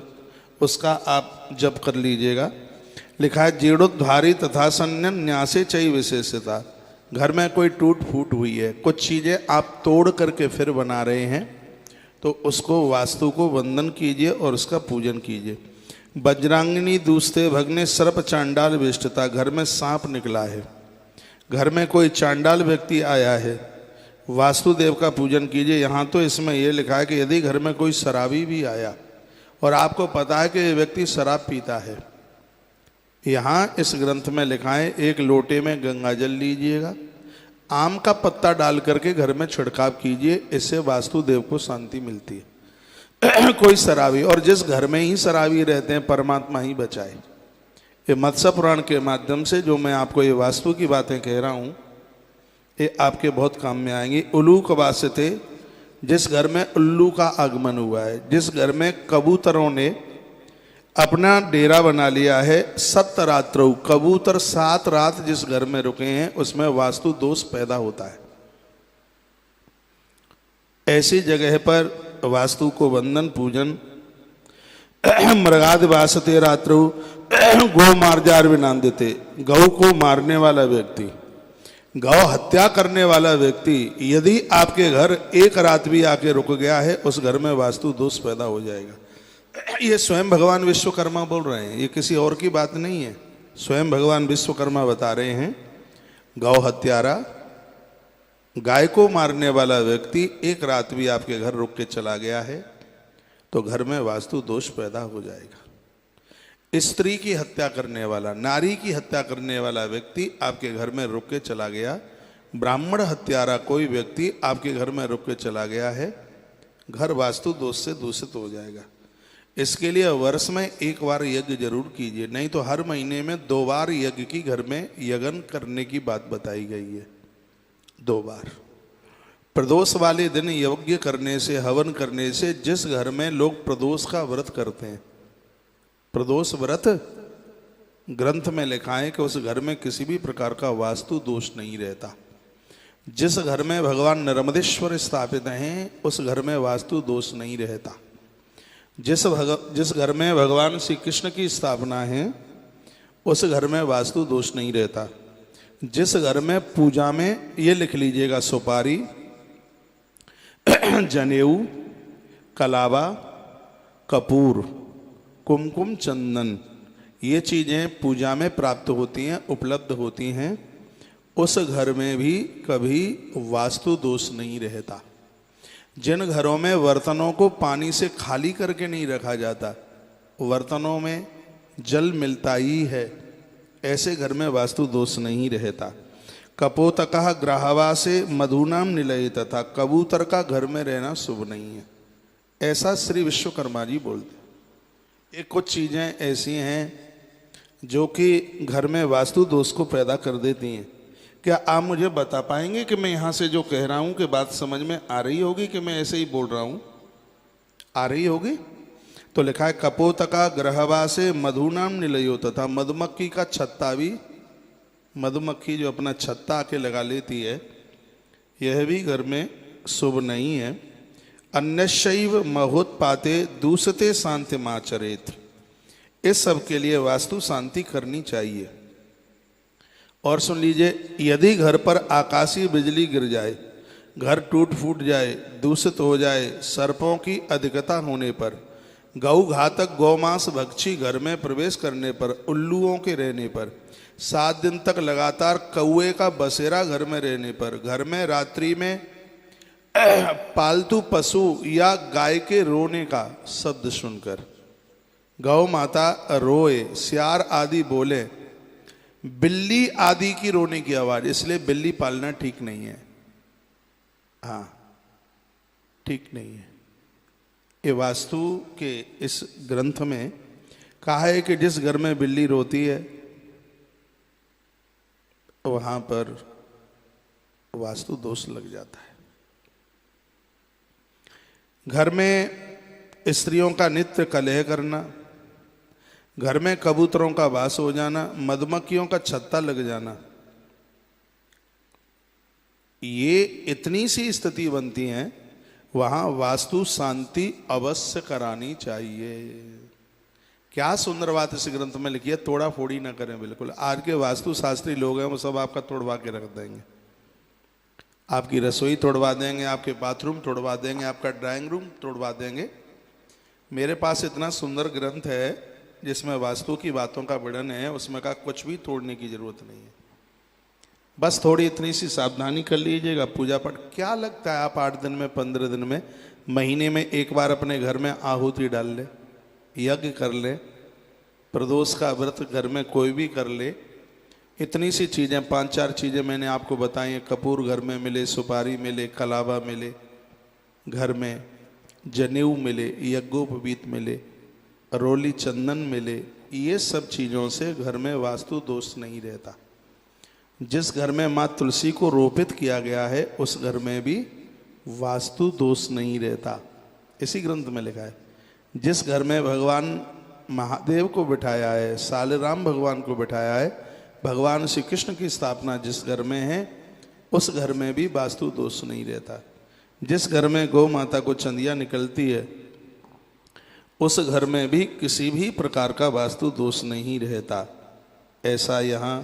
उसका आप जप कर लीजिएगा। लिखा है जीर्णोद्धारी तथा संन्यासे चई विशेषता, घर में कोई टूट फूट हुई है, कुछ चीज़ें आप तोड़ करके फिर बना रहे हैं, तो उसको वास्तु को वंदन कीजिए और उसका पूजन कीजिए। वज्रांगिनी दूसते भगने सर्प चांडाल विष्टता। घर में सांप निकला है, घर में कोई चांडाल व्यक्ति आया है, वास्तुदेव का पूजन कीजिए। यहाँ तो इसमें यह लिखा है कि यदि घर में कोई शराबी भी आया और आपको पता है कि ये व्यक्ति शराब पीता है, यहाँ इस ग्रंथ में लिखा है एक लोटे में गंगा जल लीजिएगा, आम का पत्ता डाल करके घर में छिड़काव कीजिए, इससे वास्तुदेव को शांति मिलती है। कोई शराबी, और जिस घर में ही शराबी रहते हैं परमात्मा ही बचाए। ये मत्स्य पुराण के माध्यम से जो मैं आपको ये वास्तु की बातें कह रहा हूँ, ये आपके बहुत काम में आएंगी। उल्लूक वास्ते, जिस घर में उल्लू का आगमन हुआ है, जिस घर में कबूतरों ने अपना डेरा बना लिया है, 7 रात्रौ, कबूतर 7 रात जिस घर में रुके हैं उसमें वास्तु दोष पैदा होता है। ऐसी जगह पर वास्तु को वंदन पूजन। मृगाद वासते रात्रौ गौ मार्जार विनांदते, गौ को मारने वाला व्यक्ति, गौ हत्या करने वाला व्यक्ति यदि आपके घर एक रात भी आके रुक गया है, उस घर में वास्तु दोष पैदा हो जाएगा। ये स्वयं भगवान विश्वकर्मा बोल रहे हैं, ये किसी और की बात नहीं है। स्वयं भगवान विश्वकर्मा बता रहे हैं, गौ हत्यारा, गाय को मारने वाला व्यक्ति एक रात भी आपके घर रुक के चला गया है तो घर में वास्तु दोष पैदा हो जाएगा। स्त्री की हत्या करने वाला, नारी की हत्या करने वाला व्यक्ति आपके घर में रुक के चला गया, ब्राह्मण हत्यारा कोई व्यक्ति आपके घर में रुक के चला गया है, घर वास्तु दोष से दूषित हो जाएगा। इसके लिए वर्ष में एक बार यज्ञ जरूर कीजिए, नहीं तो हर महीने में 2 बार यज्ञ की घर में यज्ञ करने की बात बताई गई है। 2 बार प्रदोष वाले दिन यज्ञ करने से, हवन करने से, जिस घर में लोग प्रदोष का व्रत करते हैं, प्रदोष व्रत ग्रंथ में लिखा है कि उस घर में किसी भी प्रकार का वास्तु दोष नहीं रहता। जिस घर में भगवान नर्मदेश्वर स्थापित हैं उस घर में वास्तु दोष नहीं रहता। जिस घर में भगवान श्री कृष्ण की स्थापना है उस घर में वास्तु दोष नहीं रहता। जिस घर में पूजा में, ये लिख लीजिएगा, सुपारी, जनेऊ, कलावा, कपूर, कुमकुम, चंदन, ये चीज़ें पूजा में प्राप्त होती हैं, उपलब्ध होती हैं, उस घर में भी कभी वास्तु दोष नहीं रहता। जिन घरों में बर्तनों को पानी से खाली करके नहीं रखा जाता, बर्तनों में जल मिलता ही है, ऐसे घर में वास्तु दोष नहीं रहता। कपोतकः ग्राहवासे मधुनाम निलय, तथा कबूतर का घर में रहना शुभ नहीं है, ऐसा श्री विश्वकर्मा जी बोलते। ये कुछ चीज़ें ऐसी हैं जो कि घर में वास्तु दोष को पैदा कर देती हैं। क्या आप मुझे बता पाएंगे कि मैं यहाँ से जो कह रहा हूँ कि बात समझ में आ रही होगी कि मैं ऐसे ही बोल रहा हूँ? आ रही होगी? तो लिखा है कपोतका ग्रहवासे मधुनाम निलयो, तथा मधुमक्खी का छत्ता भी, मधुमक्खी जो अपना छत्ता आके लगा लेती है, यह भी घर में शुभ नहीं है। अन्यशैव महोत्पाते दूसते शांति माचरेत, इस सब के लिए वास्तु शांति करनी चाहिए। और सुन लीजिए, यदि घर पर आकाशीय बिजली गिर जाए, घर टूट फूट जाए, दूषित हो जाए, सर्पों की अधिकता होने पर, गौ घातक गौमांस भक्षी घर में प्रवेश करने पर, उल्लुओं के रहने पर, 7 दिन तक लगातार कौए का बसेरा घर में रहने पर, घर में रात्रि में पालतू पशु या गाय के रोने का शब्द सुनकर, गौ माता रोए, सियार आदि बोले, बिल्ली आदि की रोने की आवाज, इसलिए बिल्ली पालना ठीक नहीं है। हाँ, ठीक नहीं है। ये वास्तु के इस ग्रंथ में कहा है कि जिस घर में बिल्ली रोती है वहां पर वास्तु दोष लग जाता है। घर में स्त्रियों का नित्य कलह करना, घर में कबूतरों का वास हो जाना, मधुमक्खियों का छत्ता लग जाना, ये इतनी सी स्थिति बनती है, वहां वास्तु शांति अवश्य करानी चाहिए। क्या सुंदर बात इस ग्रंथ में लिखी है, तोड़ा फोड़ी ना करें। बिल्कुल आज के वास्तु शास्त्री लोग हैं वो सब आपका तोड़वा के रख देंगे, आपकी रसोई तोड़वा देंगे, आपके बाथरूम तोड़वा देंगे, आपका ड्राइंग रूम तोड़वा देंगे। मेरे पास इतना सुंदर ग्रंथ है जिसमें वास्तु की बातों का वर्णन है उसमें का कुछ भी तोड़ने की जरूरत नहीं है। बस थोड़ी इतनी सी सावधानी कर लीजिएगा। पूजा पाठ क्या लगता है, आप 8 दिन में 15 दिन में महीने में एक बार अपने घर में आहुति डाल ले, यज्ञ कर ले, प्रदोष का व्रत घर में कोई भी कर ले। इतनी सी चीज़ें 5-4 चीज़ें मैंने आपको बताई हैं। कपूर घर में मिले, सुपारी मिले, कलावा मिले, घर में जनेऊ मिले, यज्ञोपवीत मिले, रोली चंदन मिले, ये सब चीज़ों से घर में वास्तु दोष नहीं रहता। जिस घर में माँ तुलसी को रोपित किया गया है उस घर में भी वास्तु दोष नहीं रहता। इसी ग्रंथ में लिखा है। जिस घर में भगवान महादेव को बिठाया है, सालराम भगवान को बिठाया है, भगवान श्री कृष्ण की स्थापना जिस घर में है उस घर में भी वास्तु दोष नहीं रहता। जिस घर में गौ माता को चंदिया निकलती है उस घर में भी किसी भी प्रकार का वास्तु दोष नहीं रहता। ऐसा यहाँ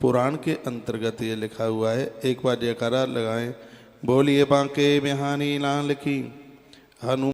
पुराण के अंतर्गत ये लिखा हुआ है। एक बार जयकारा लगाएं, बोलिए बांके बिहारी लाल की। हनुमान